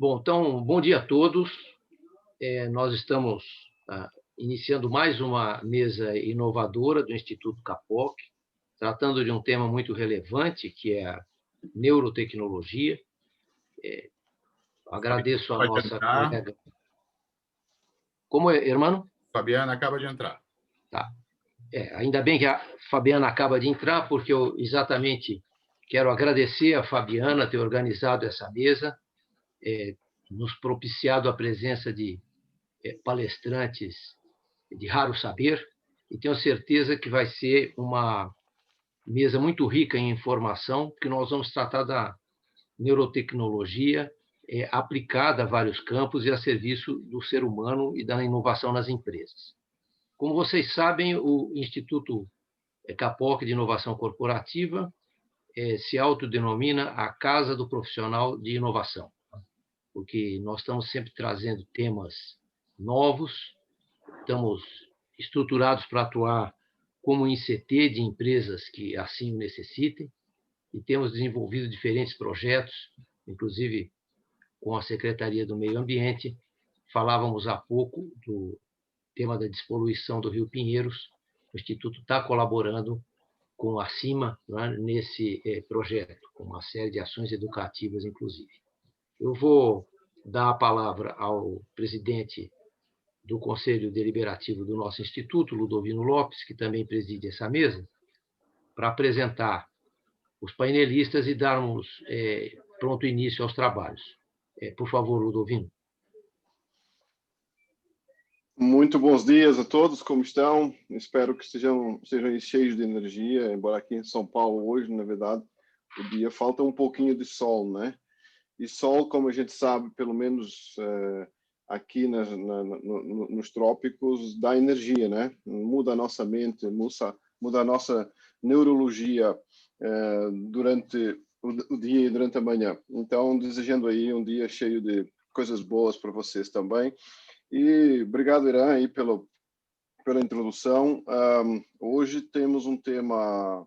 Bom, então, bom dia a todos. Nós estamos iniciando mais uma mesa inovadora do Instituto Capoc, tratando de um tema muito relevante, que é a neurotecnologia. Agradeço a Pode nossa entrar. colega. Como é, irmão? Fabiana acaba de entrar. Tá. Ainda bem que a Fabiana acaba de entrar, porque eu exatamente quero agradecer a Fabiana ter organizado essa mesa, nos propiciado a presença de palestrantes de raro saber, e tenho certeza que vai ser uma mesa muito rica em informação, porque nós vamos tratar da neurotecnologia aplicada a vários campos e a serviço do ser humano e da inovação nas empresas. Como vocês sabem, o Instituto Capoc de Inovação Corporativa se autodenomina a Casa do Profissional de Inovação, porque nós estamos sempre trazendo temas novos, estamos estruturados para atuar como ICT de empresas que assim o necessitem, e temos desenvolvido diferentes projetos, inclusive com a Secretaria do Meio Ambiente. Falávamos há pouco do tema da despoluição do Rio Pinheiros. O Instituto está colaborando com a CIMA, né, nesse projeto, com uma série de ações educativas, inclusive. Eu vou dar a palavra ao presidente do Conselho Deliberativo do nosso Instituto, Ludovino Lopes, que também preside essa mesa, para apresentar os painelistas e darmos pronto início aos trabalhos. Por favor, Ludovino. Muito bons dias a todos, como estão? Espero que sejam cheios de energia, embora aqui em São Paulo hoje, na verdade, o dia falta um pouquinho de sol, né? E sol, como a gente sabe, pelo menos aqui nos trópicos, dá energia, né? Muda a nossa mente, muda a nossa neurologia durante o dia e durante a manhã. Então, desejando aí um dia cheio de coisas boas para vocês também. E obrigado, Irã, aí pela introdução. Hoje temos um tema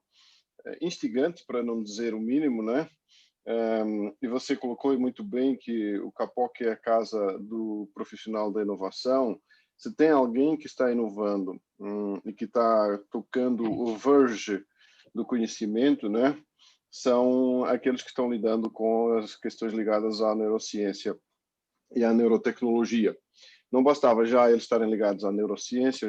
instigante, para não dizer o mínimo, né? E você colocou muito bem que o Capoc é a casa do profissional da inovação. Se tem alguém que está inovando e que está tocando o verge do conhecimento, né? São aqueles que estão lidando com as questões ligadas à neurociência e à neurotecnologia. Não bastava já eles estarem ligados à neurociência,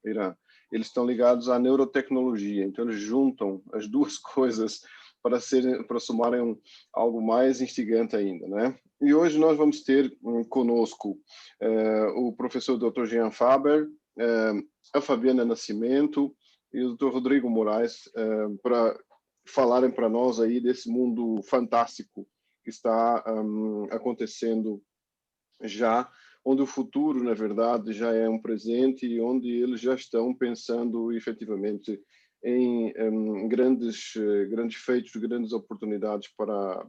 Irã, eles estão ligados à neurotecnologia. Então, eles juntam as duas coisas para somarem algo mais instigante ainda, né? E hoje nós vamos ter conosco o professor Dr. Jean Faber, a Fabiana Nascimento e o Dr. Rodrigo Moraes para falarem para nós aí desse mundo fantástico que está acontecendo já, onde o futuro, na verdade, já é um presente e onde eles já estão pensando efetivamente em grandes feitos, grandes oportunidades para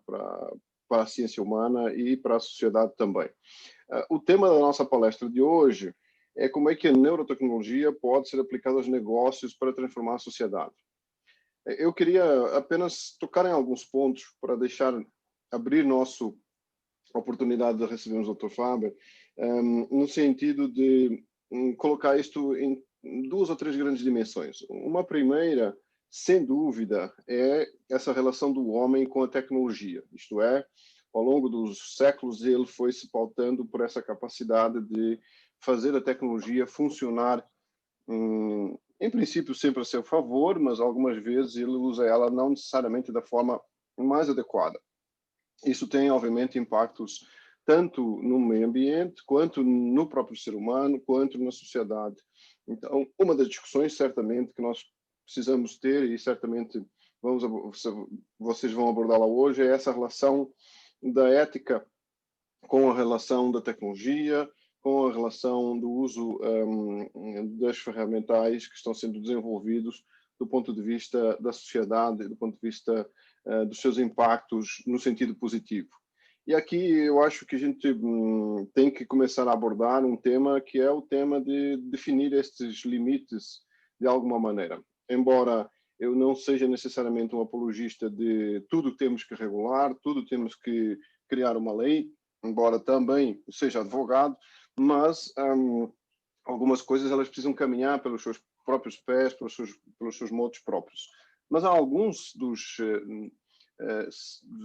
a ciência humana e para a sociedade também. O tema da nossa palestra de hoje é como é que a neurotecnologia pode ser aplicada aos negócios para transformar a sociedade. Eu queria apenas tocar em alguns pontos para abrir nossa oportunidade de recebermos o Dr. Faber, no sentido de colocar isto em duas ou três grandes dimensões. Uma primeira, sem dúvida, é essa relação do homem com a tecnologia. Isto é, ao longo dos séculos, ele foi se pautando por essa capacidade de fazer a tecnologia funcionar, em princípio, sempre a seu favor, mas algumas vezes ele usa ela não necessariamente da forma mais adequada. Isso tem, obviamente, impactos tanto no meio ambiente, quanto no próprio ser humano, quanto na sociedade. Então, uma das discussões, certamente, que nós precisamos ter, e certamente vocês vão abordá-la hoje, é essa relação da ética com a relação da tecnologia, com a relação do uso das ferramentais que estão sendo desenvolvidos do ponto de vista da sociedade, do ponto de vista dos seus impactos no sentido positivo. E aqui eu acho que a gente tem que começar a abordar um tema que é o tema de definir estes limites de alguma maneira. Embora eu não seja necessariamente um apologista de tudo temos que regular, tudo temos que criar uma lei, embora também seja advogado, mas algumas coisas elas precisam caminhar pelos seus próprios pés, pelos seus modos próprios. Mas há alguns dos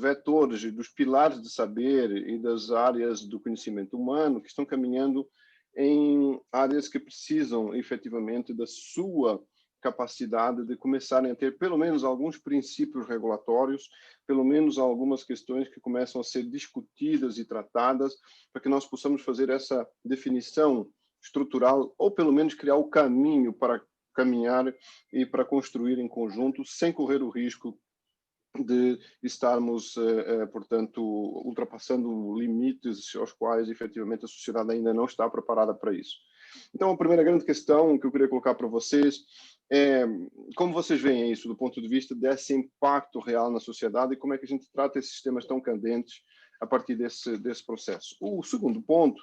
vetores e dos pilares de saber e das áreas do conhecimento humano que estão caminhando em áreas que precisam efetivamente da sua capacidade de começarem a ter pelo menos alguns princípios regulatórios, pelo menos algumas questões que começam a ser discutidas e tratadas, para que nós possamos fazer essa definição estrutural, ou pelo menos criar o caminho para caminhar e para construir em conjunto, sem correr o risco de estarmos, portanto, ultrapassando limites aos quais, efetivamente, a sociedade ainda não está preparada para isso. Então, a primeira grande questão que eu queria colocar para vocês é como vocês veem isso do ponto de vista desse impacto real na sociedade e como é que a gente trata esses temas tão candentes a partir desse processo. O segundo ponto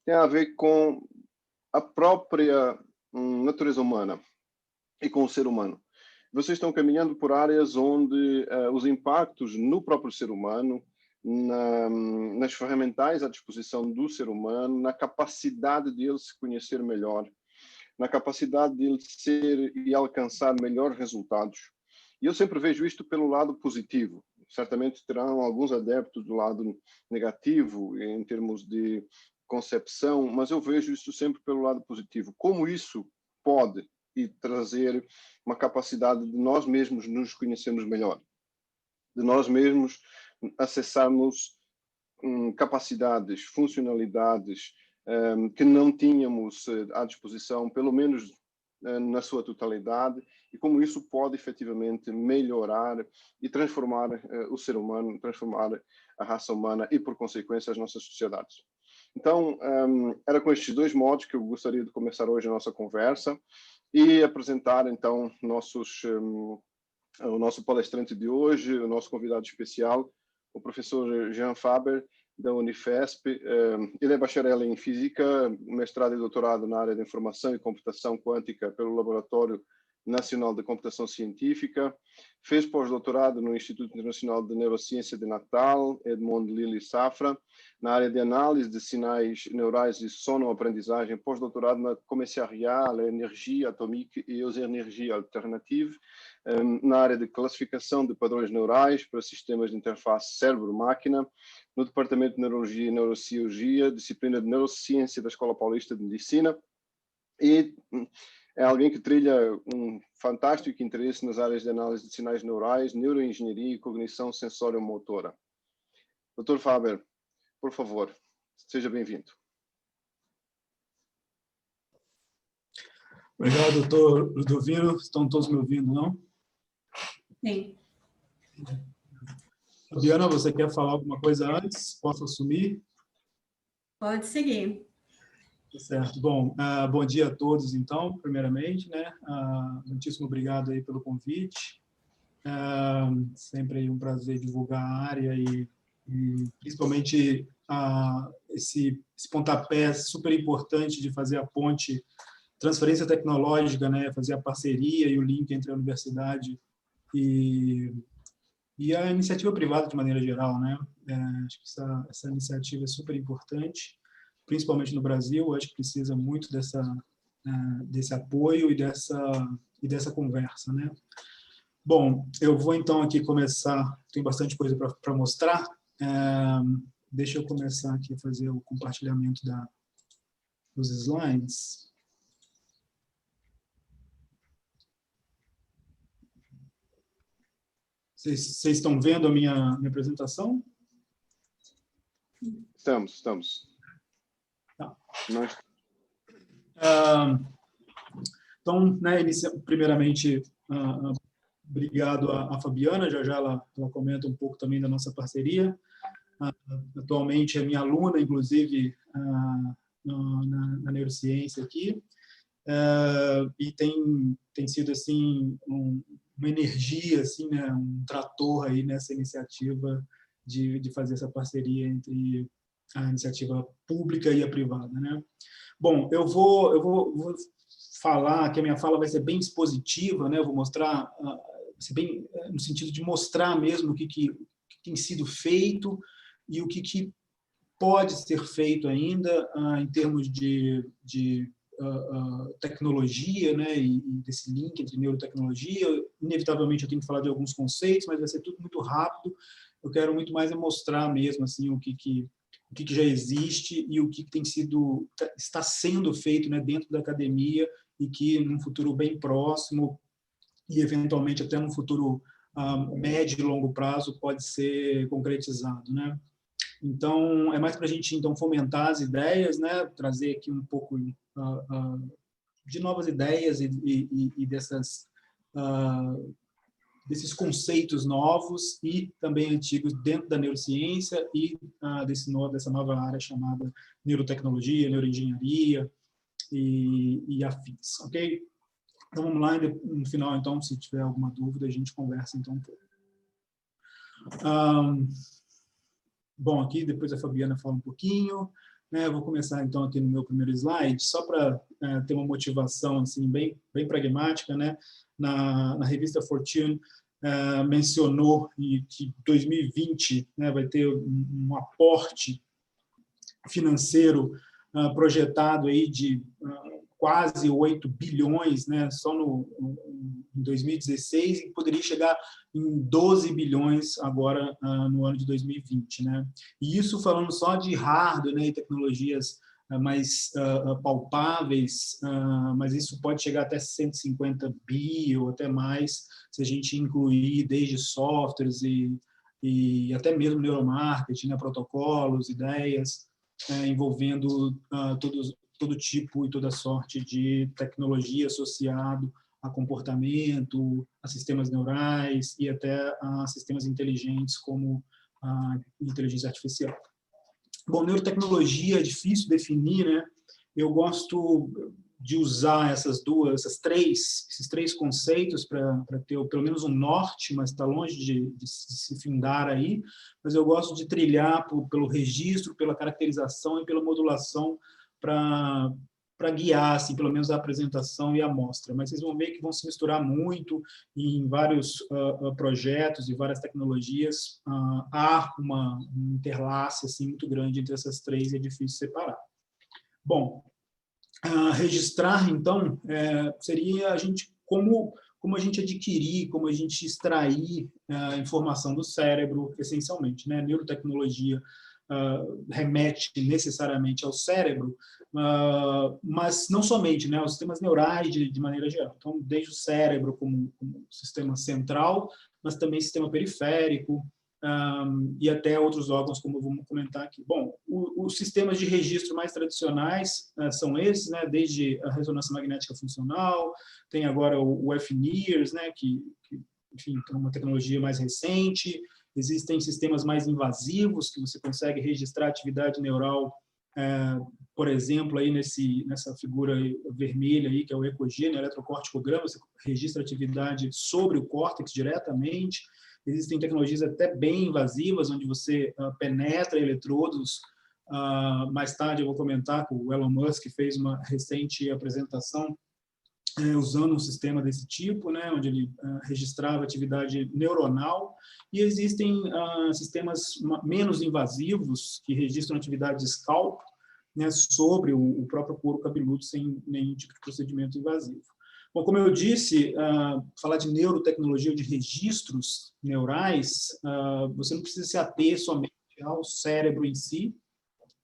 tem a ver com a própria natureza humana e com o ser humano. Vocês estão caminhando por áreas onde os impactos no próprio ser humano, nas ferramentais à disposição do ser humano, na capacidade de ele se conhecer melhor, na capacidade de ele ser e alcançar melhores resultados. E eu sempre vejo isto pelo lado positivo. Certamente terão alguns adeptos do lado negativo em termos de concepção, mas eu vejo isso sempre pelo lado positivo. Como isso pode e trazer uma capacidade de nós mesmos nos conhecermos melhor, de nós mesmos acessarmos capacidades, funcionalidades que não tínhamos à disposição, pelo menos na sua totalidade, e como isso pode efetivamente melhorar e transformar o ser humano, transformar a raça humana e, por consequência, as nossas sociedades. Então, era com estes dois modos que eu gostaria de começar hoje a nossa conversa e apresentar, então, o nosso palestrante de hoje, o nosso convidado especial, o professor Jean Faber, da Unifesp. Ele é bacharel em Física, mestrado e doutorado na área de Informação e Computação Quântica pelo Laboratório Nacional de Computação Científica, fez pós-doutorado no Instituto Internacional de Neurociência de Natal, Edmond Lilly Safra, na área de análise de sinais neurais e sonoaprendizagem, pós-doutorado na Commissariat à Énergie Atomique et aux Énergies Alternatives, na área de classificação de padrões neurais para sistemas de interface cérebro-máquina, no Departamento de Neurologia e Neurocirurgia, disciplina de Neurociência da Escola Paulista de Medicina, e é alguém que trilha um fantástico interesse nas áreas de análise de sinais neurais, neuroengenharia e cognição sensório-motora. Dr. Faber, por favor, seja bem-vindo. Obrigado, doutor Ludovino. Estão todos me ouvindo, não? Sim. Fabiana, você quer falar alguma coisa antes? Posso assumir? Pode seguir. Certo. Bom, bom dia a todos, então, primeiramente, né? Muitíssimo obrigado aí pelo convite. Sempre aí um prazer divulgar a área e principalmente esse pontapé super importante de fazer a ponte, transferência tecnológica, né? Fazer a parceria e o link entre a universidade e a iniciativa privada de maneira geral, né? Acho que essa iniciativa é super importante, principalmente no Brasil. Acho que precisa muito desse apoio e dessa conversa, né? Bom, eu vou então aqui começar, tem bastante coisa para mostrar. Deixa eu começar aqui a fazer o compartilhamento dos slides. Vocês estão vendo a minha apresentação? Estamos. Tá. Nós... Então, né, primeiramente, obrigado à Fabiana, já ela comenta um pouco também da nossa parceria. Atualmente é minha aluna, inclusive, na neurociência aqui, e tem sido assim uma energia, assim, né, um trator aí nessa iniciativa de fazer essa parceria entre a iniciativa pública e a privada, né? Bom, eu vou falar que a minha fala vai ser bem expositiva, né? Eu vou mostrar, vai ser bem no sentido de mostrar mesmo o que tem sido feito e o que pode ser feito ainda em termos de tecnologia, né, e desse link entre neurotecnologia. Inevitavelmente eu tenho que falar de alguns conceitos, mas vai ser tudo muito rápido. Eu quero muito mais mostrar mesmo assim o que já existe e o que está sendo feito, né, dentro da academia, e que num futuro bem próximo e eventualmente até num futuro médio e longo prazo pode ser concretizado, né? Então, é mais para a gente então fomentar as ideias, né? Trazer aqui um pouco de novas ideias e desses conceitos novos e também antigos dentro da neurociência e dessa nova área chamada neurotecnologia, neuroengenharia e afins, ok? Então, vamos lá, e no final, então, se tiver alguma dúvida, a gente conversa então um pouco. Bom, aqui depois a Fabiana fala um pouquinho, né? Eu vou começar então aqui no meu primeiro slide, só para ter uma motivação assim bem pragmática, né? Na revista Fortune mencionou que 2020, né, vai ter um aporte financeiro projetado aí de quase 8 bilhões, né, só em 2016, e poderia chegar em 12 bilhões agora no ano de 2020. Né? E isso falando só de hardware, né, e tecnologias mais palpáveis, mas isso pode chegar até 150 bi ou até mais, se a gente incluir desde softwares e até mesmo neuromarketing, né, protocolos, ideias, envolvendo todo tipo e toda sorte de tecnologia associado a comportamento, a sistemas neurais e até a sistemas inteligentes como a inteligência artificial. Bom, neurotecnologia é difícil definir, né? Eu gosto de usar esses três conceitos para ter pelo menos um norte, mas está longe de se findar aí, mas eu gosto de trilhar pelo registro, pela caracterização e pela modulação para guiar, assim, pelo menos a apresentação e a amostra. Mas vocês vão ver que vão se misturar muito em vários projetos e várias tecnologias. Há um interlace assim, muito grande entre essas três e é difícil separar. Bom, registrar, então, seria a gente como a gente adquirir, como a gente extrair a informação do cérebro, essencialmente, né? Neurotecnologia remete necessariamente ao cérebro, mas não somente, né? Os sistemas neurais de maneira geral. Então, desde o cérebro como sistema central, mas também sistema periférico, e até outros órgãos, como vamos comentar aqui. Bom, os sistemas de registro mais tradicionais são esses, né? Desde a ressonância magnética funcional, tem agora o FNIRS, né? que enfim, é uma tecnologia mais recente. Existem sistemas mais invasivos, que você consegue registrar atividade neural, por exemplo, aí nessa figura vermelha, aí, que é o ECOG, né? Eletrocorticograma, você registra atividade sobre o córtex diretamente. Existem tecnologias até bem invasivas, onde você penetra eletrodos. Mais tarde eu vou comentar que o Elon Musk fez uma recente apresentação usando um sistema desse tipo, né, onde ele registrava atividade neuronal. E existem sistemas menos invasivos que registram atividade de scalp, né, sobre o próprio couro cabeludo, sem nenhum tipo de procedimento invasivo. Bom, como eu disse, falar de neurotecnologia ou de registros neurais, você não precisa se ater somente ao cérebro em si,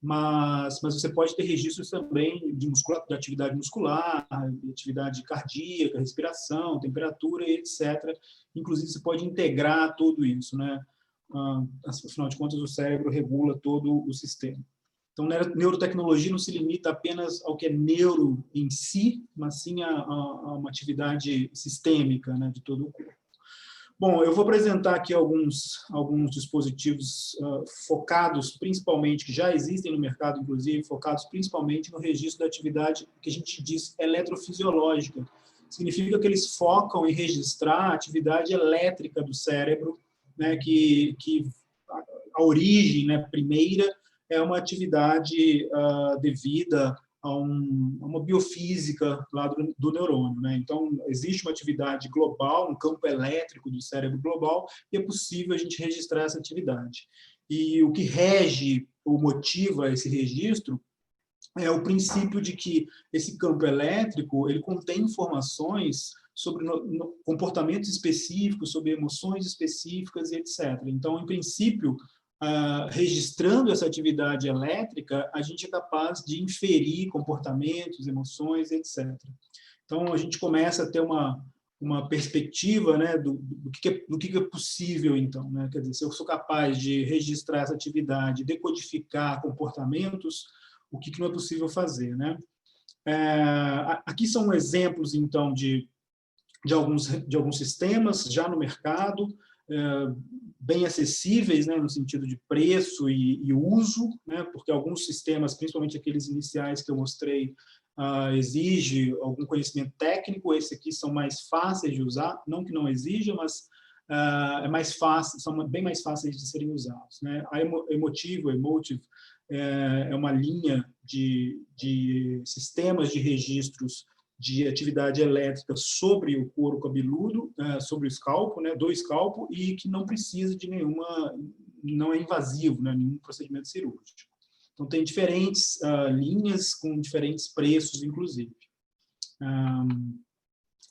mas você pode ter registros também de atividade muscular, de atividade cardíaca, respiração, temperatura, etc. Inclusive, você pode integrar tudo isso, né? Afinal de contas, o cérebro regula todo o sistema. Então, neurotecnologia não se limita apenas ao que é neuro em si, mas sim a uma atividade sistêmica, né, de todo o corpo. Bom, eu vou apresentar aqui alguns dispositivos focados principalmente, que já existem no mercado, inclusive, focados principalmente no registro da atividade que a gente diz eletrofisiológica. Significa que eles focam em registrar a atividade elétrica do cérebro, né, que a origem, né, primeira, é uma atividade devida a uma biofísica lá do neurônio, né? Então, existe uma atividade global, um campo elétrico do cérebro global, e é possível a gente registrar essa atividade. E o que rege ou motiva esse registro é o princípio de que esse campo elétrico ele contém informações sobre comportamentos específicos, sobre emoções específicas e etc. Então, em princípio, registrando essa atividade elétrica, a gente é capaz de inferir comportamentos, emoções, etc. Então, a gente começa a ter uma perspectiva, né, do que é possível, então. Né? Quer dizer, se eu sou capaz de registrar essa atividade, decodificar comportamentos, o que não é possível fazer. Né? Aqui são exemplos, então, de alguns sistemas já no mercado, bem acessíveis, né, no sentido de preço e uso, né, porque alguns sistemas, principalmente aqueles iniciais que eu mostrei, exige algum conhecimento técnico. Esses aqui são mais fáceis de usar, não que não exija, mas é mais fácil, são bem mais fáceis de serem usados. Né? A Emotive é uma linha de sistemas de registros de atividade elétrica sobre o couro cabeludo, sobre o escalpo, né, do escalpo, e que não precisa de não é invasivo, né, nenhum procedimento cirúrgico. Então, tem diferentes linhas com diferentes preços, inclusive.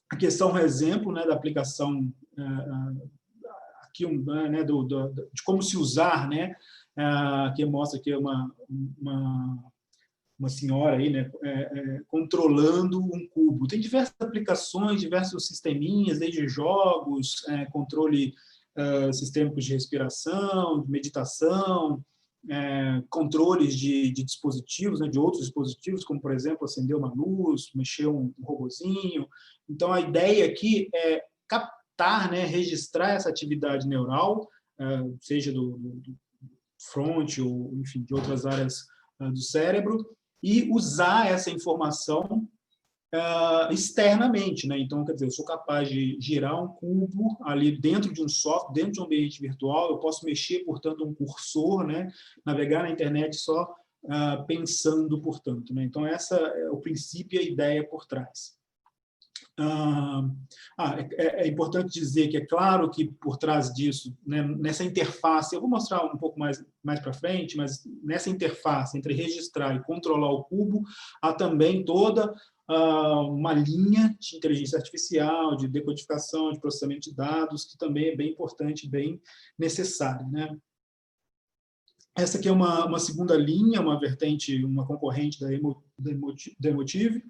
Aqui é um exemplo, né, da aplicação, aqui, né, de como se usar, né, aqui mostra aqui uma senhora aí, né, controlando um cubo. Tem diversas aplicações, diversos sisteminhas, desde jogos, controle sistêmicos de respiração, de meditação, controles de dispositivos, né, de outros dispositivos, como, por exemplo, acender uma luz, mexer um robozinho. Então, a ideia aqui é captar, né, registrar essa atividade neural, seja do front ou, enfim, de outras áreas do cérebro, e usar essa informação externamente, né? Então, quer dizer, eu sou capaz de girar um cubo ali dentro de um software, dentro de um ambiente virtual, eu posso mexer, portanto, um cursor, né? Navegar na internet só pensando, portanto, né? Então, essa é o princípio e a ideia por trás. É importante dizer que é claro que por trás disso, né, nessa interface, eu vou mostrar um pouco mais para frente, mas nessa interface entre registrar e controlar o cubo, há também toda uma linha de inteligência artificial, de decodificação, de processamento de dados, que também é bem importante, bem necessário. Né? Essa aqui é uma segunda linha, uma vertente, uma concorrente da Emotive,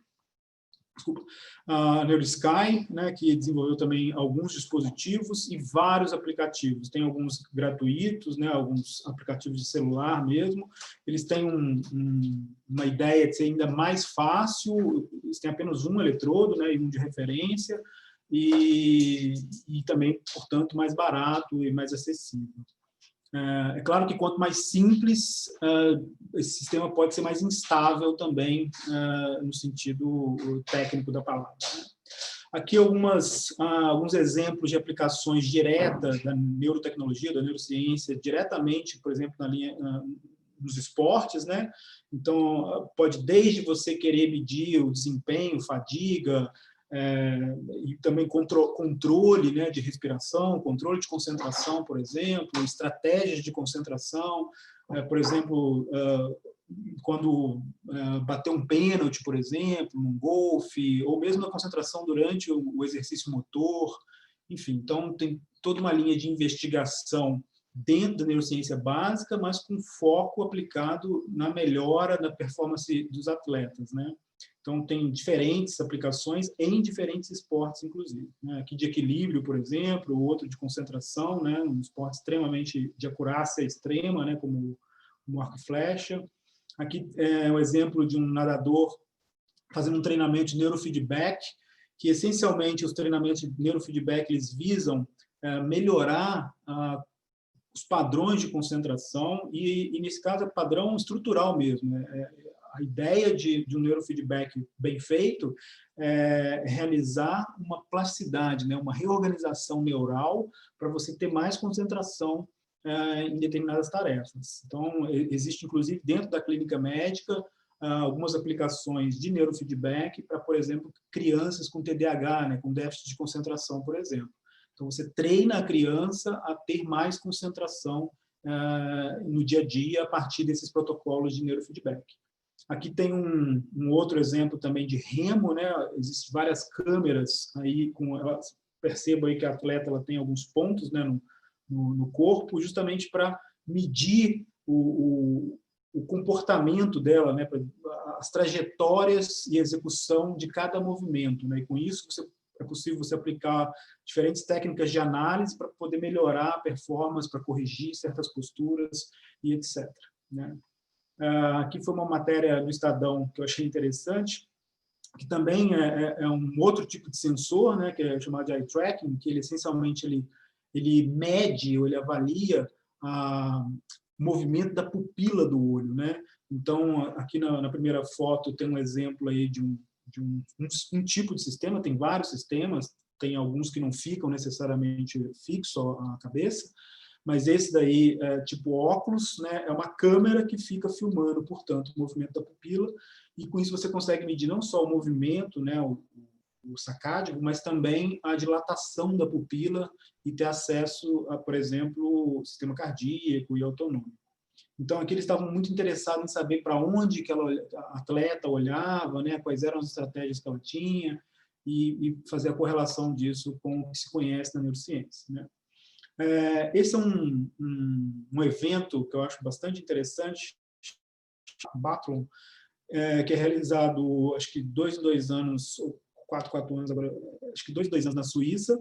desculpa, a NeuroSky, né, que desenvolveu também alguns dispositivos e vários aplicativos. Tem alguns gratuitos, né, alguns aplicativos de celular mesmo. Eles têm uma ideia de ser ainda mais fácil, eles têm apenas um eletrodo, né, e um de referência, e também, portanto, mais barato e mais acessível. É claro que quanto mais simples, esse sistema pode ser mais instável também, no sentido técnico da palavra. Aqui alguns exemplos de aplicações diretas da neurotecnologia, da neurociência, diretamente, por exemplo, nos esportes, né? Então, pode desde você querer medir o desempenho, fadiga, e também controle, né, de respiração, controle de concentração, por exemplo, estratégias de concentração, por exemplo, quando bater um pênalti, por exemplo, num golfe, ou mesmo a concentração durante o exercício motor, enfim. Então, tem toda uma linha de investigação dentro da neurociência básica, mas com foco aplicado na melhora da performance dos atletas, né? Então, tem diferentes aplicações em diferentes esportes, inclusive. Né? Aqui de equilíbrio, por exemplo, outro de concentração, né? Um esporte extremamente de acurácia extrema, né? Como o arco e flecha. Aqui é um exemplo de um nadador fazendo um treinamento de neurofeedback, que essencialmente os treinamentos de neurofeedback eles visam melhorar os padrões de concentração e, nesse caso, é padrão estrutural mesmo, né? A ideia de um neurofeedback bem feito é realizar uma plasticidade, né? Uma reorganização neural para você ter mais concentração em determinadas tarefas. Então, existe, inclusive, dentro da clínica médica, algumas aplicações de neurofeedback para, por exemplo, crianças com TDAH, né? Com déficit de concentração, por exemplo. Então, você treina a criança a ter mais concentração no dia a dia a partir desses protocolos de neurofeedback. Aqui tem um outro exemplo também de remo, né? Existem várias câmeras aí, percebo aí que a atleta ela tem alguns pontos, né, no corpo, justamente para medir o comportamento dela, né, as trajetórias e execução de cada movimento, né? E com isso é possível você aplicar diferentes técnicas de análise para poder melhorar a performance, para corrigir certas posturas e etc., né? Aqui foi uma matéria do Estadão que eu achei interessante, que também é um outro tipo de sensor, né, que é chamado de eye tracking, que ele essencialmente ele mede ou ele avalia o movimento da pupila do olho, né? Então, aqui na primeira foto tem um exemplo aí de um tipo de sistema, tem vários sistemas, tem alguns que não ficam necessariamente fixo à cabeça, mas esse daí, tipo óculos, né, é uma câmera que fica filmando, portanto, o movimento da pupila, e com isso você consegue medir não só o movimento, né, o sacádico, mas também a dilatação da pupila e ter acesso a, por exemplo, o sistema cardíaco e autônomo. Então, aqui eles estavam muito interessados em saber para onde que a atleta olhava, né, quais eram as estratégias que ela tinha, e fazer a correlação disso com o que se conhece na neurociência, né? Esse é um evento que eu acho bastante interessante, Bathlon, que é realizado, acho que 2 em 2 anos, ou 4 anos, agora, acho que 2 em 2 anos na Suíça,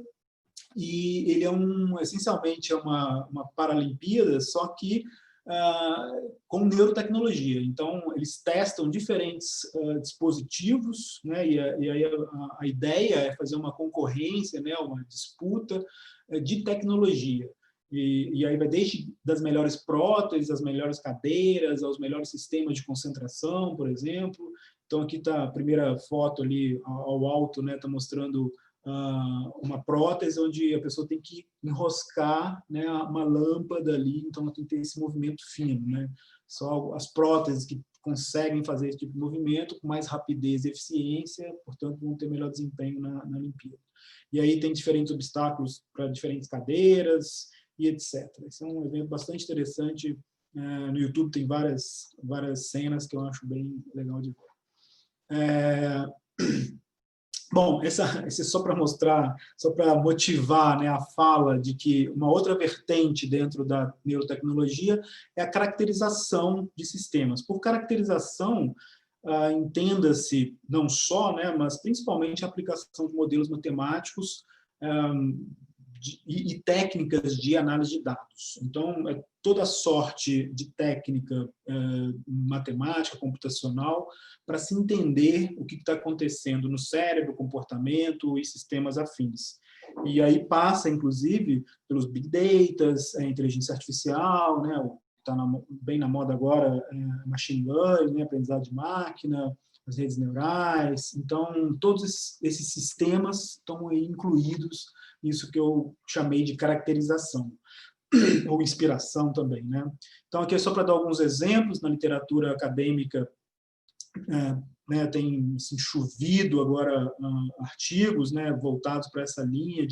e ele essencialmente é uma Paralimpíada, só que com neurotecnologia. Então, eles testam diferentes dispositivos, né? E aí a ideia é fazer uma concorrência, né? Uma disputa de tecnologia. E aí vai desde das melhores próteses, as melhores cadeiras, aos melhores sistemas de concentração, por exemplo. Então, aqui está a primeira foto ali ao alto, né? Está mostrando uma prótese onde a pessoa tem que enroscar, né, uma lâmpada ali, então ela tem que ter esse movimento fino, né? Só as próteses que conseguem fazer esse tipo de movimento com mais rapidez e eficiência, portanto, vão ter melhor desempenho na Olimpíada. E aí tem diferentes obstáculos para diferentes cadeiras e etc. Esse é um evento bastante interessante. No YouTube tem várias cenas que eu acho bem legal de ver. Bom, esse é só para mostrar, só para motivar, né, a fala de que uma outra vertente dentro da neurotecnologia é a caracterização de sistemas. Por caracterização, entenda-se não só, né, mas principalmente a aplicação de modelos matemáticos e técnicas de análise de dados. Então, toda sorte de técnica matemática, computacional, para se entender o que está acontecendo no cérebro, comportamento e sistemas afins. E aí passa, inclusive, pelos big data, a inteligência artificial, né, está bem na moda agora, machine learning, né, aprendizado de máquina, as redes neurais. Então, todos esses sistemas estão aí incluídos nisso que eu chamei de caracterização, ou inspiração também, né? Então, aqui é só para dar alguns exemplos. Na literatura acadêmica, né, tem assim, chovido agora artigos, né, voltados para essa linha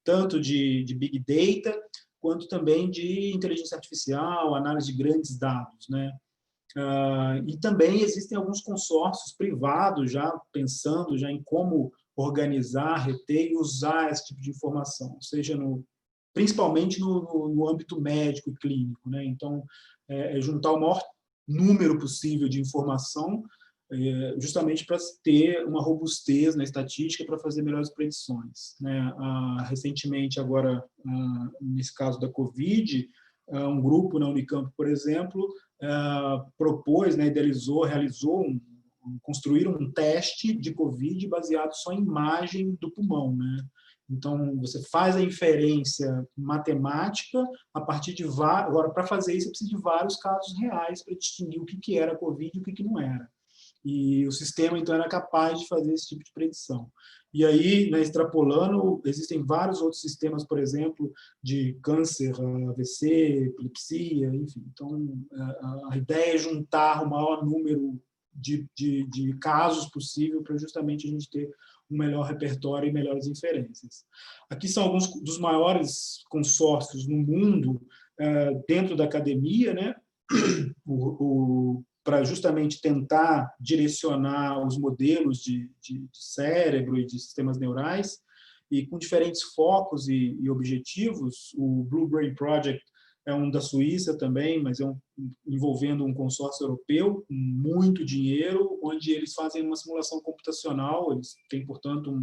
tanto de Big Data, quanto também de inteligência artificial, análise de grandes dados, né? E também existem alguns consórcios privados já pensando já em como organizar, reter e usar esse tipo de informação, seja principalmente no âmbito médico e clínico, né? Então, juntar o maior número possível de informação, justamente para ter uma robustez na estatística para fazer melhores predições, né? Recentemente, agora, nesse caso da Covid, um grupo na Unicamp, por exemplo, propôs, né, idealizou, realizou construíram um teste de Covid baseado só em imagem do pulmão, né? Então, você faz a inferência matemática a partir de vários... Agora, para fazer isso, você precisa de vários casos reais para distinguir o que era Covid e o que não era. E o sistema, então, era capaz de fazer esse tipo de predição. E aí, né, extrapolando, existem vários outros sistemas, por exemplo, de câncer, AVC, epilepsia, enfim. Então, a ideia é juntar o maior número de casos possível para justamente a gente ter um melhor repertório e melhores inferências. Aqui são alguns dos maiores consórcios no mundo dentro da academia, né? Para justamente tentar direcionar os modelos de cérebro e de sistemas neurais, e com diferentes focos e objetivos. O Blue Brain Project é um da Suíça também, mas envolvendo um consórcio europeu, com muito dinheiro, onde eles fazem uma simulação computacional. Eles têm, portanto,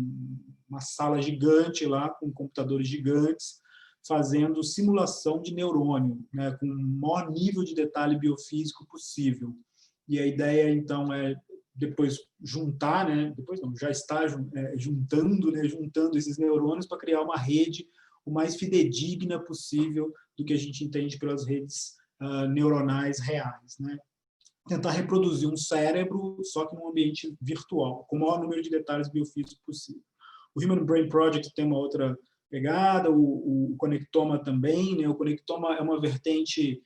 uma sala gigante lá, com computadores gigantes, fazendo simulação de neurônio, né, com o maior nível de detalhe biofísico possível. E a ideia, então, é depois juntar, né, depois não, já está juntando, né, juntando esses neurônios para criar uma rede o mais fidedigna possível do que a gente entende pelas redes neuronais reais, né? Tentar reproduzir um cérebro, só que num ambiente virtual, com o maior número de detalhes biofísicos possível. O Human Brain Project tem uma outra pegada, o conectoma também, né? O conectoma é uma vertente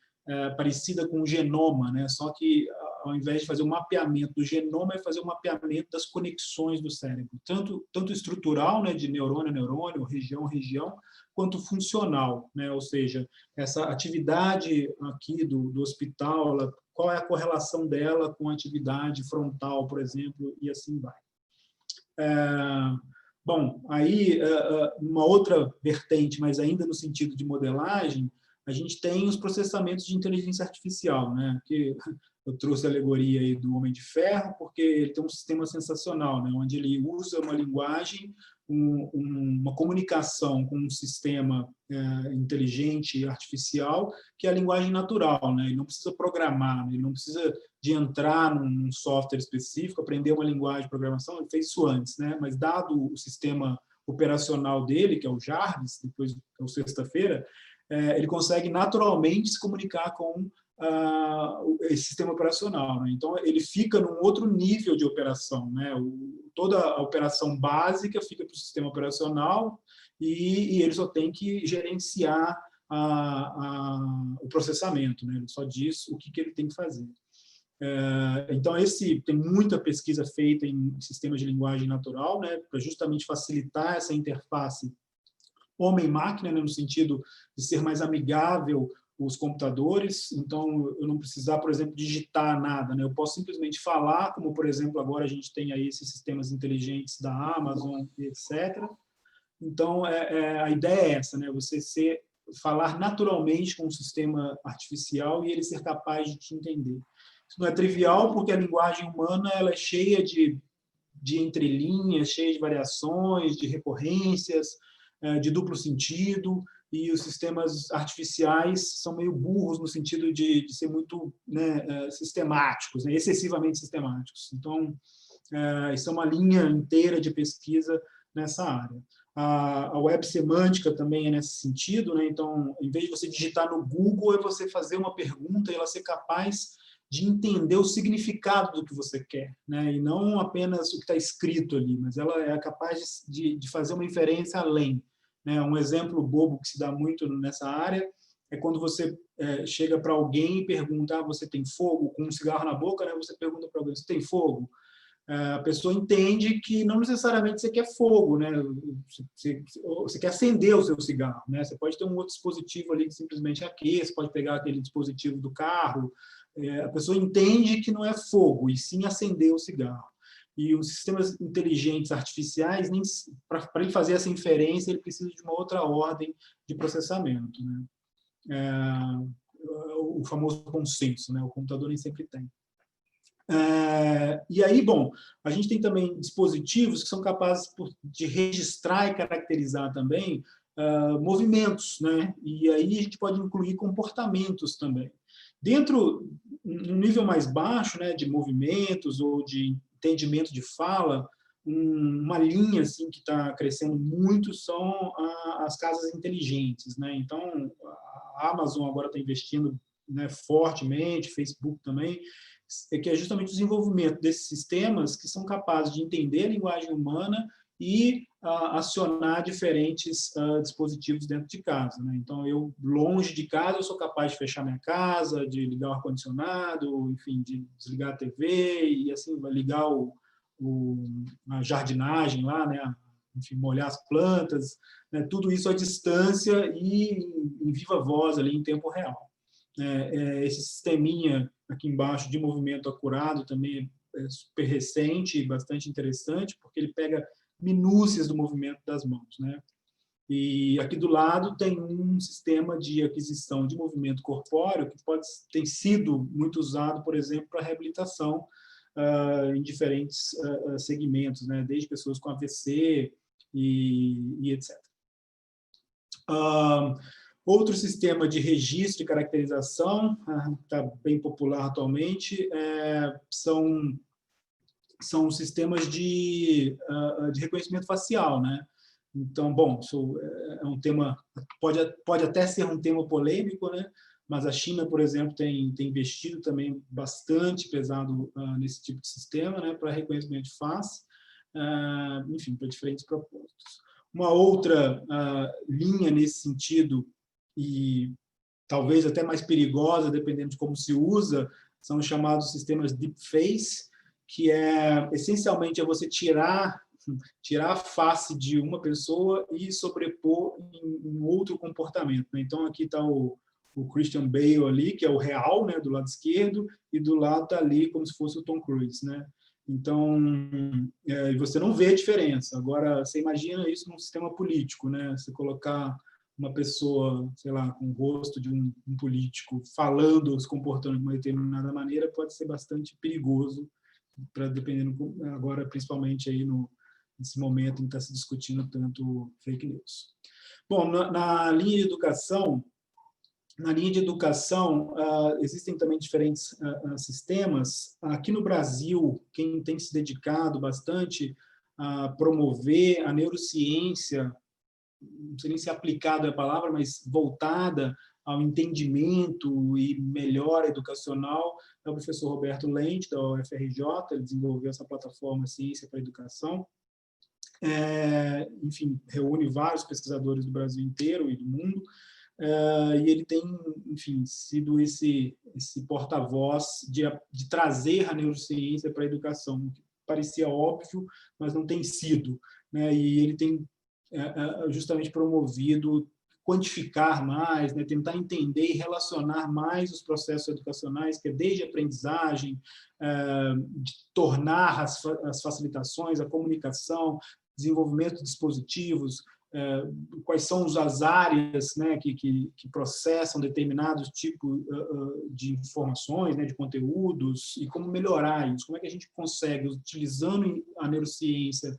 parecida com o genoma, né? Só que ao invés de fazer o mapeamento do genoma, é fazer o mapeamento das conexões do cérebro, tanto estrutural, né, de neurônio a neurônio, região a região, quanto funcional, né? Ou seja, essa atividade aqui do hospital, qual é a correlação dela com a atividade frontal, por exemplo, e assim vai. Bom, aí uma outra vertente, mas ainda no sentido de modelagem, a gente tem os processamentos de inteligência artificial, né? Que eu trouxe a alegoria aí do Homem de Ferro, porque ele tem um sistema sensacional, né? Onde ele usa uma linguagem, uma comunicação com um sistema inteligente artificial, que é a linguagem natural, né? Ele não precisa programar, né? Ele não precisa de entrar num software específico, aprender uma linguagem de programação, ele fez isso antes, né? Mas dado o sistema operacional dele, que é o Jarvis, depois é o sexta-feira, ele consegue naturalmente se comunicar com esse sistema operacional, né? Então, ele fica num outro nível de operação, né? Toda a operação básica fica para o sistema operacional e ele só tem que gerenciar o processamento, né? Ele só diz o que ele tem que fazer. Então, tem muita pesquisa feita em sistemas de linguagem natural, né? Para justamente facilitar essa interface homem-máquina, né? No sentido de ser mais amigável os computadores, então eu não precisar, por exemplo, digitar nada, né? Eu posso simplesmente falar, como, por exemplo, agora a gente tem aí esses sistemas inteligentes da Amazon, etc. Então, a ideia é essa, né? Você falar naturalmente com um sistema artificial e ele ser capaz de te entender. Isso não é trivial, porque a linguagem humana ela é cheia de entrelinhas, cheia de variações, de recorrências, de duplo sentido, e os sistemas artificiais são meio burros no sentido de ser muito, né, sistemáticos, né, excessivamente sistemáticos. Então, isso é uma linha inteira de pesquisa nessa área. A web semântica também é nesse sentido, né? Então, em vez de você digitar no Google, é você fazer uma pergunta e ela ser capaz de entender o significado do que você quer, né? E não apenas o que está escrito ali, mas ela é capaz de fazer uma inferência além. Um exemplo bobo que se dá muito nessa área é quando você chega para alguém e pergunta: você tem fogo? Com um cigarro na boca, né? Você pergunta para alguém: você tem fogo? A pessoa entende que não necessariamente você quer fogo, né? Você quer acender o seu cigarro, né? Você pode ter um outro dispositivo ali que simplesmente aquece, pode pegar aquele dispositivo do carro. A pessoa entende que não é fogo, e sim acender o cigarro. E os sistemas inteligentes artificiais, para ele fazer essa inferência, ele precisa de uma outra ordem de processamento, né? O famoso consenso, né? O computador nem sempre tem. E aí, bom, a gente tem também dispositivos que são capazes de registrar e caracterizar também movimentos, né? E aí a gente pode incluir comportamentos também. Dentro, no nível mais baixo, né, de movimentos ou de entendimento de fala, uma linha assim que está crescendo muito são as casas inteligentes, né? Então, a Amazon agora está investindo, né, fortemente, Facebook também, que é justamente o desenvolvimento desses sistemas que são capazes de entender a linguagem humana e acionar diferentes dispositivos dentro de casa, né? Então, eu, longe de casa, eu sou capaz de fechar minha casa, de ligar o ar-condicionado, enfim, de desligar a TV e, assim, ligar a jardinagem lá, né? enfim, molhar as plantas, né? Tudo isso à distância e em viva voz, ali, em tempo real. Esse sisteminha aqui embaixo de movimento acurado também é super recente e bastante interessante, porque ele pega minúcias do movimento das mãos, né? E aqui do lado tem um sistema de aquisição de movimento corpóreo que tem sido muito usado, por exemplo, para reabilitação em diferentes segmentos, né? Desde pessoas com AVC e etc. Outro sistema de registro e caracterização, está bem popular atualmente, são sistemas de reconhecimento facial, né? Então, bom, isso é um tema, pode até ser um tema polêmico, né? Mas a China, por exemplo, tem investido também bastante pesado nesse tipo de sistema, né? Para reconhecimento de face, enfim, para diferentes propósitos. Uma outra linha nesse sentido, e talvez até mais perigosa, dependendo de como se usa, são os chamados sistemas Deep Face, que essencialmente você tirar a face de uma pessoa e sobrepor em outro comportamento, né? Então, aqui está o Christian Bale ali, que é o real, né, do lado esquerdo, e do lado está ali como se fosse o Tom Cruise, né? Então, você não vê a diferença. Agora, você imagina isso num sistema político, né? Você colocar uma pessoa, sei lá, com o rosto de um político falando ou se comportando de uma determinada maneira pode ser bastante perigoso, dependendo agora, principalmente aí nesse momento em que está se discutindo tanto fake news. Bom, na linha de educação, existem também diferentes sistemas. Aqui no Brasil, quem tem se dedicado bastante a promover a neurociência, não sei nem se aplicado é a palavra, mas voltada ao entendimento e melhora educacional, é o professor Roberto Lente, da UFRJ. Ele desenvolveu essa plataforma Ciência para a Educação. Enfim, reúne vários pesquisadores do Brasil inteiro e do mundo, e ele tem, enfim, sido esse porta-voz de trazer a neurociência para a educação, que parecia óbvio, mas não tem sido, né? E ele tem justamente promovido quantificar mais, né? Tentar entender e relacionar mais os processos educacionais, que é desde a aprendizagem, de tornar as facilitações, a comunicação, desenvolvimento de dispositivos, quais são as áreas, né, que processam determinados tipos de informações, né, de conteúdos, e como melhorar isso, como é que a gente consegue, utilizando a neurociência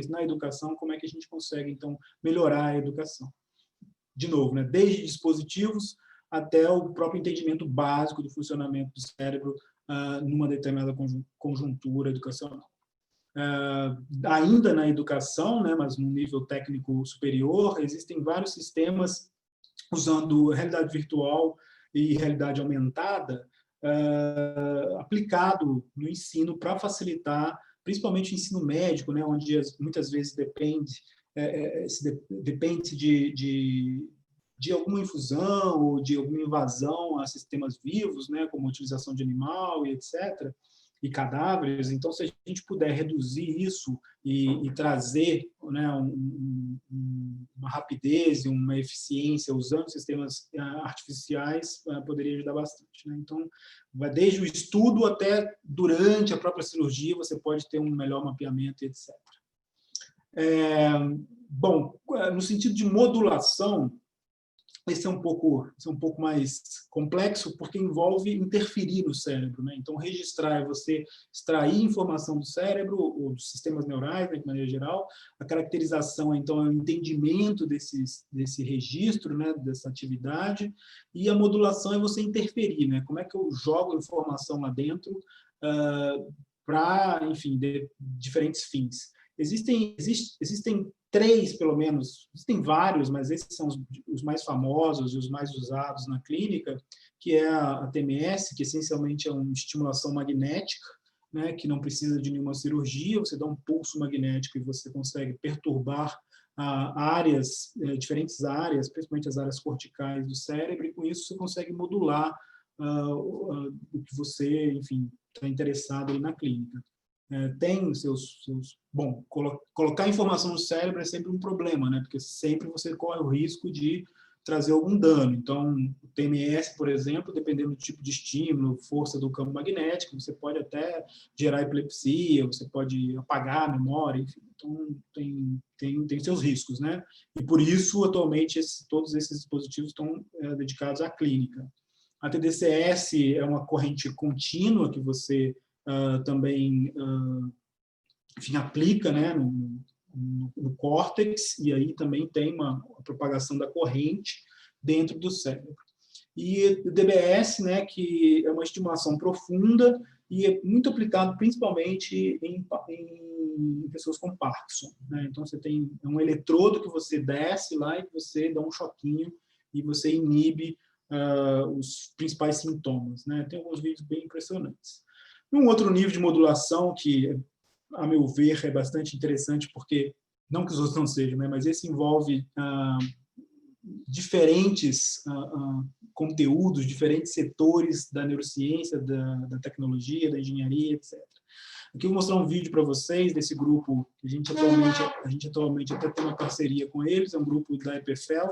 na educação, como é que a gente consegue, então, melhorar a educação. De novo, né, desde dispositivos até o próprio entendimento básico do funcionamento do cérebro numa determinada conjuntura educacional. Ainda na educação, né, mas num nível técnico superior, existem vários sistemas usando realidade virtual e realidade aumentada aplicado no ensino para facilitar, principalmente o ensino médico, né, onde muitas vezes depende de alguma infusão ou de alguma invasão a sistemas vivos, né, como a utilização de animal e etc., e cadáveres. Então, se a gente puder reduzir isso e trazer, né, uma rapidez e uma eficiência usando sistemas artificiais, poderia ajudar bastante, né? Então, vai desde o estudo até durante a própria cirurgia, você pode ter um melhor mapeamento, etc. Bom, no sentido de modulação, esse é um pouco mais complexo, porque envolve interferir no cérebro, né? Então, registrar é você extrair informação do cérebro, ou dos sistemas neurais, né, de maneira geral. A caracterização, então, é o entendimento desse registro, né, dessa atividade. E a modulação é você interferir, né? Como é que eu jogo informação lá dentro para, enfim, diferentes fins. Existem três, pelo menos, existem vários, mas esses são os mais famosos e os mais usados na clínica, que é a TMS, que essencialmente é uma estimulação magnética, né, que não precisa de nenhuma cirurgia, você dá um pulso magnético e você consegue perturbar diferentes áreas, principalmente as áreas corticais do cérebro, e com isso você consegue modular o que você, enfim, está interessado aí na clínica. tem os seus... Bom, colocar informação no cérebro é sempre um problema, né? Porque sempre você corre o risco de trazer algum dano. Então, o TMS, por exemplo, dependendo do tipo de estímulo, força do campo magnético, você pode até gerar epilepsia, você pode apagar a memória, enfim. Então, tem seus riscos, né? E por isso, atualmente, todos esses dispositivos estão dedicados à clínica. A TDCS é uma corrente contínua que você também enfim, aplica, né, no córtex, e aí também tem uma propagação da corrente dentro do cérebro. E o DBS, né, que é uma estimulação profunda e é muito aplicado principalmente em pessoas com Parkinson, né? Então, você tem um eletrodo que você desce lá e você dá um choquinho e você inibe os principais sintomas, né? Tem alguns vídeos bem impressionantes. Um outro nível de modulação que, a meu ver, é bastante interessante, porque, não que os outros não sejam, né, mas esse envolve diferentes conteúdos, diferentes setores da neurociência, da tecnologia, da engenharia, etc. Aqui eu vou mostrar um vídeo para vocês desse grupo, que a gente atualmente até tem uma parceria com eles, é um grupo da EPFL,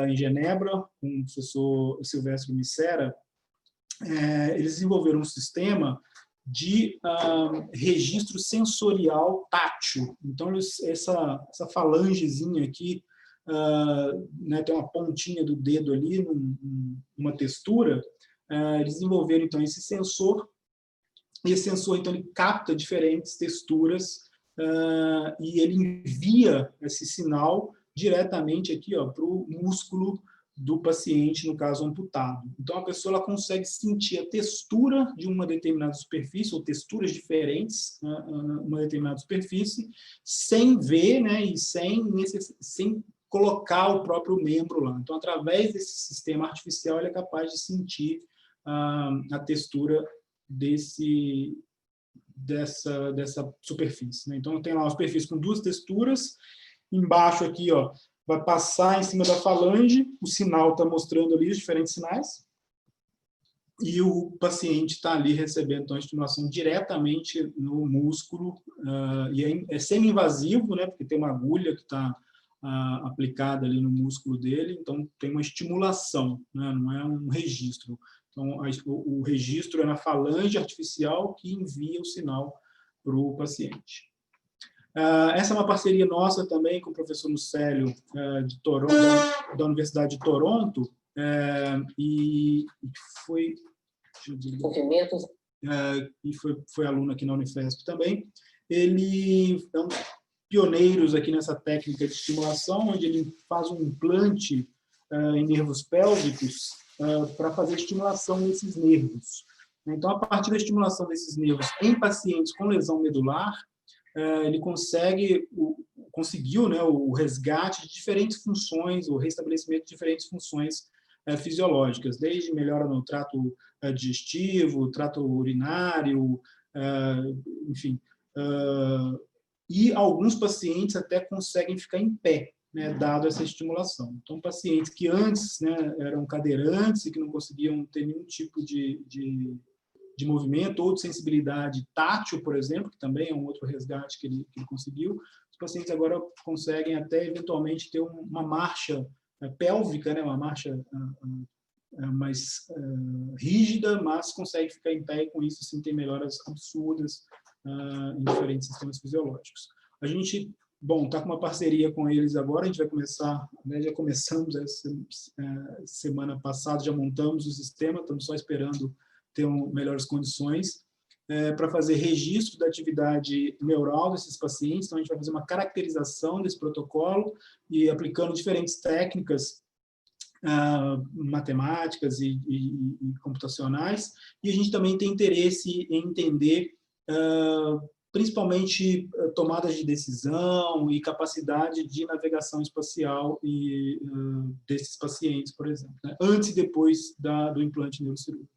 em Genebra, com o professor Silvestre Missera. Eles desenvolveram um sistema de registro sensorial tátil. Então, essa falangezinha aqui, né, tem uma pontinha do dedo ali, numa textura, eles desenvolveram, então, esse sensor, e esse sensor, então, ele capta diferentes texturas e ele envia esse sinal diretamente aqui para o músculo do paciente, no caso amputado. Então, a pessoa ela consegue sentir a textura de uma determinada superfície, ou texturas diferentes numa determinada superfície, sem ver, né, e sem colocar o próprio membro lá. Então, através desse sistema artificial, ele é capaz de sentir a textura dessa superfície, né? Então, tem lá uma superfície com duas texturas, embaixo aqui, vai passar em cima da falange, o sinal está mostrando ali os diferentes sinais, e o paciente está ali recebendo, então, a estimulação diretamente no músculo, e é semi-invasivo, né, porque tem uma agulha que está aplicada ali no músculo dele, então tem uma estimulação, né, não é um registro. Então, o registro é na falange artificial que envia o sinal para o paciente. Essa é uma parceria nossa também com o professor Lucélio, de Toronto, da Universidade de Toronto, e foi... e foi aluno aqui na Unifesp também. Ele é um dos pioneiros aqui nessa técnica de estimulação, onde ele faz um implante em nervos pélvicos para fazer estimulação nesses nervos. Então, a partir da estimulação desses nervos em pacientes com lesão medular, ele conseguiu, né, o resgate de diferentes funções, o restabelecimento de diferentes funções fisiológicas, desde melhora no trato digestivo, trato urinário, enfim. E alguns pacientes até conseguem ficar em pé, né, dado essa estimulação. Então, pacientes que antes, né, eram cadeirantes e que não conseguiam ter nenhum tipo de movimento ou de sensibilidade tátil, por exemplo, que também é um outro resgate que ele conseguiu, os pacientes agora conseguem até, eventualmente, ter uma marcha pélvica, né, uma marcha mais rígida, mas consegue ficar em pé e, com isso, assim, tem melhoras absurdas em diferentes sistemas fisiológicos. A gente, bom, está com uma parceria com eles agora, a gente vai começar, né, já começamos essa semana passada, já montamos o sistema, estamos só esperando ter melhores condições para fazer registro da atividade neural desses pacientes. Então, a gente vai fazer uma caracterização desse protocolo e aplicando diferentes técnicas matemáticas e computacionais. E a gente também tem interesse em entender principalmente tomadas de decisão e capacidade de navegação espacial desses pacientes, por exemplo, né? Antes e depois do implante neurocirúrgico.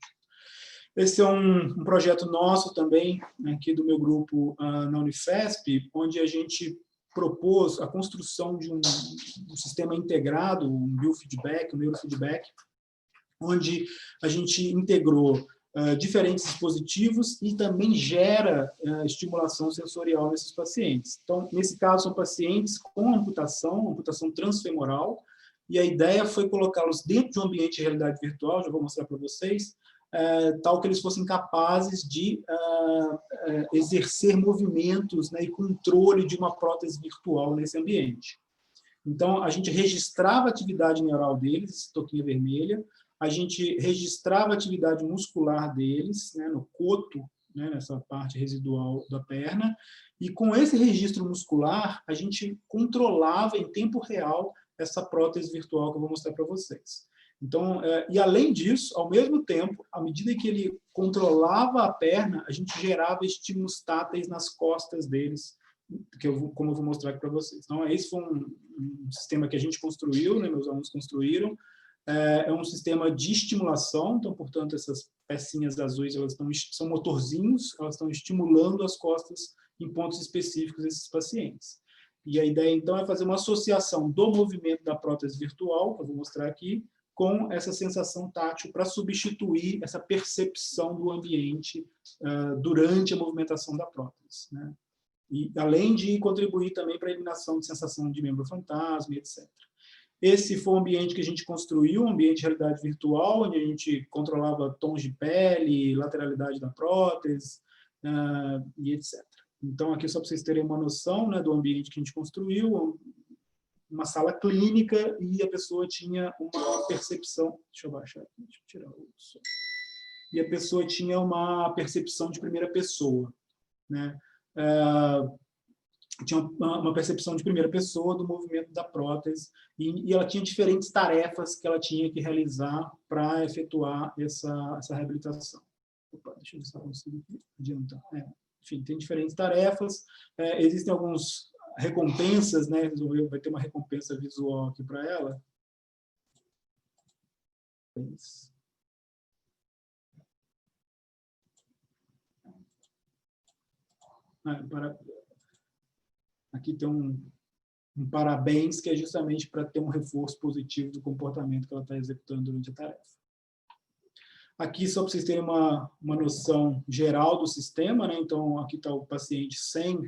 Esse é um projeto nosso também, aqui do meu grupo na Unifesp, onde a gente propôs a construção de um sistema integrado, um biofeedback, um neurofeedback, onde a gente integrou diferentes dispositivos e também gera estimulação sensorial nesses pacientes. Então, nesse caso, são pacientes com amputação transfemoral, e a ideia foi colocá-los dentro de um ambiente de realidade virtual, já vou mostrar para vocês, tal que eles fossem capazes de exercer movimentos, né, e controle de uma prótese virtual nesse ambiente. Então, a gente registrava a atividade neural deles, esse toquinho vermelha, a gente registrava a atividade muscular deles, né, no coto, né, nessa parte residual da perna, e com esse registro muscular, a gente controlava em tempo real essa prótese virtual que eu vou mostrar para vocês. Então, e além disso, ao mesmo tempo, à medida que ele controlava a perna, a gente gerava estímulos táteis nas costas deles, como eu vou mostrar aqui para vocês. Então, esse foi um sistema que a gente construiu, né, meus alunos construíram. É um sistema de estimulação, então, portanto, essas pecinhas azuis elas são motorzinhos, elas estão estimulando as costas em pontos específicos desses pacientes. E a ideia, então, é fazer uma associação do movimento da prótese virtual, que eu vou mostrar aqui, com essa sensação tátil para substituir essa percepção do ambiente durante a movimentação da prótese, né? E além de contribuir também para a eliminação de sensação de membro fantasma, etc. Esse foi o ambiente que a gente construiu, um ambiente de realidade virtual, onde a gente controlava tons de pele, lateralidade da prótese, e etc. Então, aqui só para vocês terem uma noção, né, do ambiente que a gente construiu, uma sala clínica, e a pessoa tinha uma percepção... Deixa eu baixar aqui, deixa eu tirar o som. E a pessoa tinha uma percepção de primeira pessoa, né? Tinha uma percepção de primeira pessoa do movimento da prótese, e ela tinha diferentes tarefas que ela tinha que realizar para efetuar essa reabilitação. Opa, deixa eu ver se eu consigo adiantar. Enfim, tem diferentes tarefas, existem algumas recompensas, né? Vai ter uma recompensa visual aqui para ela. Aqui tem um parabéns, que é justamente para ter um reforço positivo do comportamento que ela está executando durante a tarefa. Aqui, só para vocês terem uma noção geral do sistema, né? Então, aqui está o paciente sem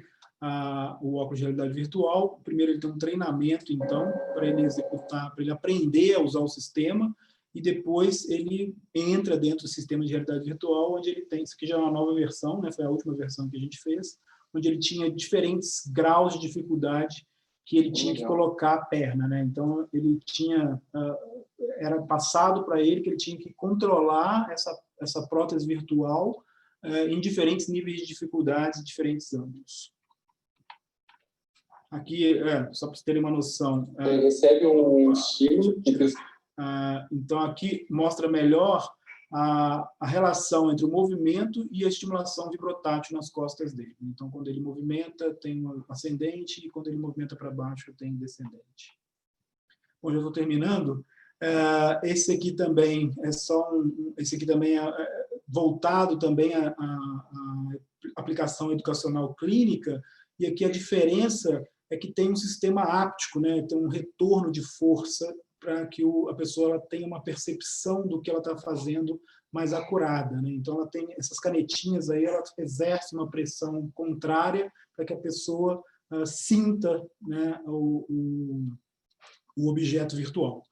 o óculos de realidade virtual. Primeiro, ele tem um treinamento, então, para ele executar, para ele aprender a usar o sistema, e depois ele entra dentro do sistema de realidade virtual, onde ele tem, isso aqui já é uma nova versão, né? Foi a última versão que a gente fez, onde ele tinha diferentes graus de dificuldade que ele tinha que colocar a perna, né? Então, ele tinha... era passado para ele que ele tinha que controlar essa prótese virtual em diferentes níveis de dificuldades, diferentes ângulos. Aqui, só para vocês terem uma noção... Ele recebe um estímulo... Então, aqui mostra melhor a relação entre o movimento e a estimulação vibrotátil nas costas dele. Então, quando ele movimenta, tem um ascendente, e quando ele movimenta para baixo, tem descendente. Bom, já estou terminando. Esse aqui também é esse aqui também é voltado também à aplicação educacional clínica, e aqui a diferença é que tem um sistema áptico, né? Tem um retorno de força para que a pessoa tenha uma percepção do que ela está fazendo mais acurada, né? Então, ela tem essas canetinhas aí, ela exerce uma pressão contrária para que a pessoa sinta, né, o objeto virtual.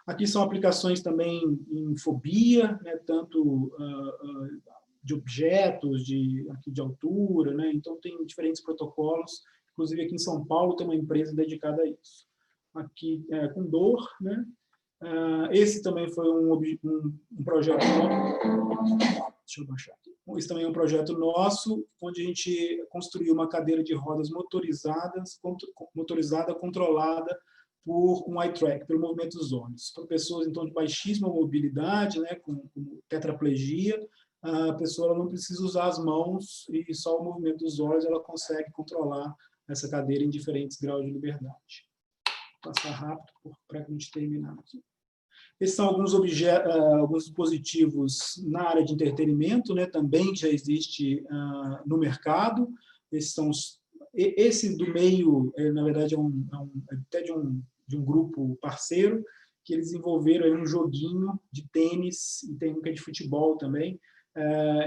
Aqui são aplicações também em fobia, né, tanto de objetos, de altura, né? Então, tem diferentes protocolos, inclusive aqui em São Paulo tem uma empresa dedicada a isso. Aqui com dor, né? Esse também foi um projeto nosso. Deixa eu baixar aqui. Esse também é um projeto nosso, onde a gente construiu uma cadeira de rodas motorizada, controlada por um eye track, pelo movimento dos olhos. Para pessoas, então, de baixíssima mobilidade, né, com tetraplegia, a pessoa ela não precisa usar as mãos, e só o movimento dos olhos ela consegue controlar essa cadeira em diferentes graus de liberdade. Vou passar rápido para a gente terminar aqui. Esses são alguns dispositivos na área de entretenimento, né, também que já existe no mercado. Esse do meio, na verdade, até de um grupo parceiro, que eles desenvolveram aí um joguinho de tênis, e tem um que é de futebol também,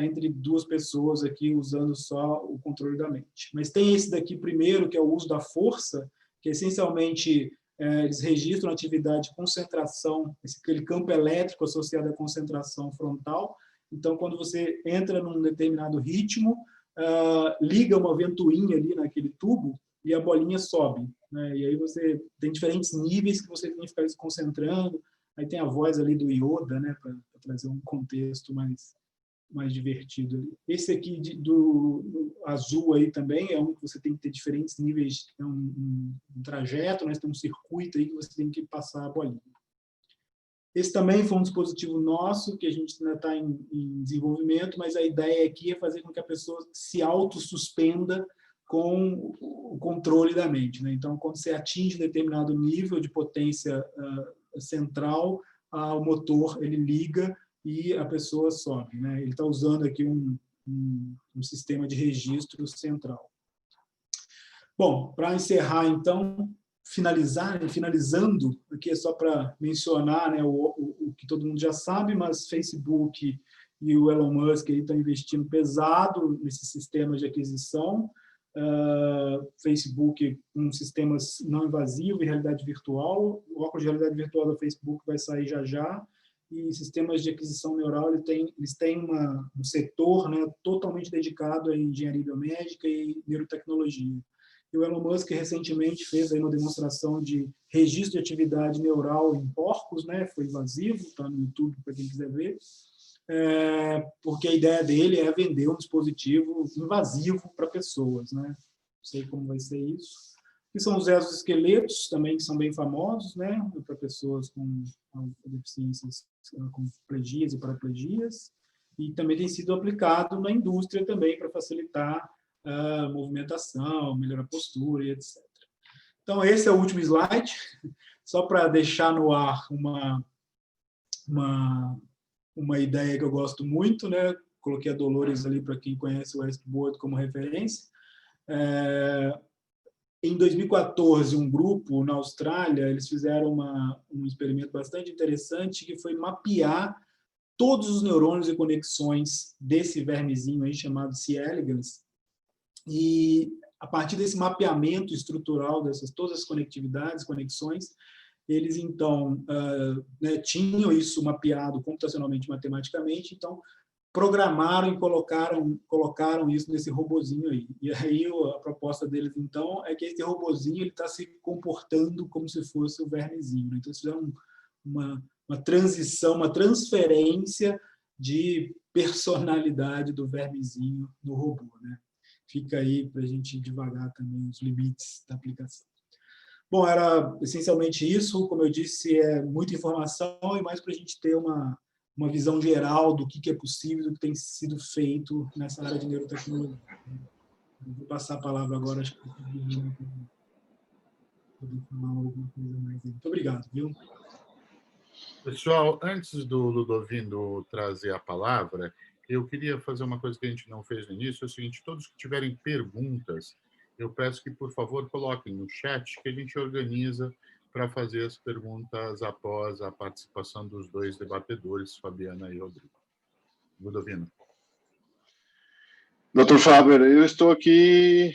entre duas pessoas aqui usando só o controle da mente. Mas tem esse daqui primeiro, que é o uso da força, que essencialmente eles registram a atividade de concentração, aquele campo elétrico associado à concentração frontal. Então, quando você entra num determinado ritmo, liga uma ventoinha ali naquele tubo e a bolinha sobe, né? E aí você tem diferentes níveis que você tem que ficar se concentrando. Aí tem a voz ali do Yoda, né, para trazer um contexto mais divertido ali. Esse aqui do azul aí também é um que você tem que ter diferentes níveis, é um trajeto, né? Tem um circuito aí que você tem que passar a bolinha. Esse também foi um dispositivo nosso, que a gente ainda está em desenvolvimento, mas a ideia aqui é fazer com que a pessoa se autossuspenda com o controle da mente, né? Então, quando você atinge um determinado nível de potência central, o motor ele liga e a pessoa sobe, né? Ele está usando aqui um sistema de registro central. Bom, para encerrar, então, finalizando, aqui é só para mencionar, né, o que todo mundo já sabe, mas Facebook e o Elon Musk estão investindo pesado nesses sistemas de aquisição. Facebook com sistemas não invasivos e realidade virtual. O óculos de realidade virtual da Facebook vai sair já. E sistemas de aquisição neural, eles têm um setor, né, totalmente dedicado à engenharia biomédica e neurotecnologia. E o Elon Musk recentemente fez aí uma demonstração de registro de atividade neural em porcos, né? Foi invasivo, está no YouTube para quem quiser ver, porque a ideia dele é vender um dispositivo invasivo para pessoas, né? Não sei como vai ser isso. E são os exoesqueletos também, que são bem famosos, né? Para pessoas com deficiências como plegias e paraplegias, e também tem sido aplicado na indústria também para facilitar a movimentação, melhorar a postura e etc. Então, esse é o último slide, só para deixar no ar uma ideia que eu gosto muito, né? Coloquei a Dolores ali para quem conhece o Westboard como referência. Em 2014, um grupo na Austrália, eles fizeram um experimento bastante interessante, que foi mapear todos os neurônios e conexões desse vermezinho aí chamado C. elegans. E a partir desse mapeamento estrutural dessas todas as conectividades, conexões, eles então tinham isso mapeado computacionalmente, matematicamente, então programaram e colocaram isso nesse robozinho aí. E aí a proposta deles então é que esse robozinho ele está se comportando como se fosse o vermezinho, né? Então eles fizeram uma transição, uma transferência de personalidade do vermezinho no robô, né? Fica aí para a gente devagar também os limites da aplicação. Bom, era essencialmente isso. Como eu disse, é muita informação e mais para a gente ter uma visão geral do que é possível, do que tem sido feito nessa área de neurotecnologia. Vou passar a palavra agora, acho que poder falar alguma coisa mais. Muito obrigado, viu? Pessoal, antes do Ludovino trazer a palavra, eu queria fazer uma coisa que a gente não fez no início, é o seguinte: todos que tiverem perguntas, eu peço que, por favor, coloquem no chat, que a gente organiza para fazer as perguntas após a participação dos dois debatedores, Fabiana e Rodrigo. Ludovino. Dr. Faber, eu estou aqui...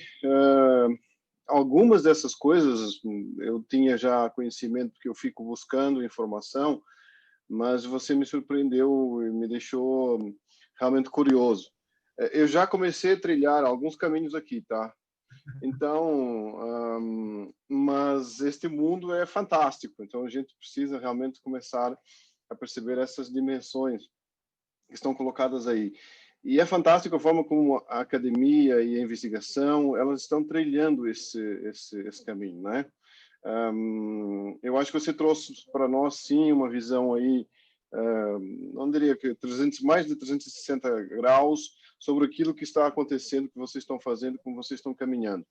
algumas dessas coisas eu tinha já conhecimento, porque eu fico buscando informação, mas você me surpreendeu e me deixou realmente curioso. Eu já comecei a trilhar alguns caminhos aqui, tá? Então, mas este mundo é fantástico, então a gente precisa realmente começar a perceber essas dimensões que estão colocadas aí. E é fantástico a forma como a academia e a investigação, elas estão trilhando esse caminho, né? Eu acho que você trouxe para nós, sim, uma visão aí, não diria que mais de 360 graus sobre aquilo que está acontecendo, que vocês estão fazendo, como vocês estão caminhando.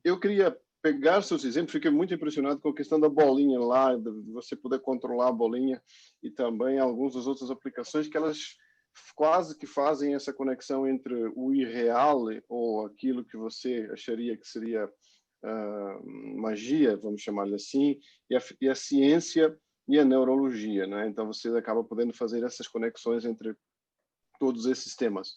Eu queria pegar seus exemplos, fiquei muito impressionado com a questão da bolinha lá, de você poder controlar a bolinha, e também algumas das outras aplicações que elas quase que fazem essa conexão entre o irreal ou aquilo que você acharia que seria magia, vamos chamar assim, e a ciência e a neurologia, né? Então você acaba podendo fazer essas conexões entre todos esses temas.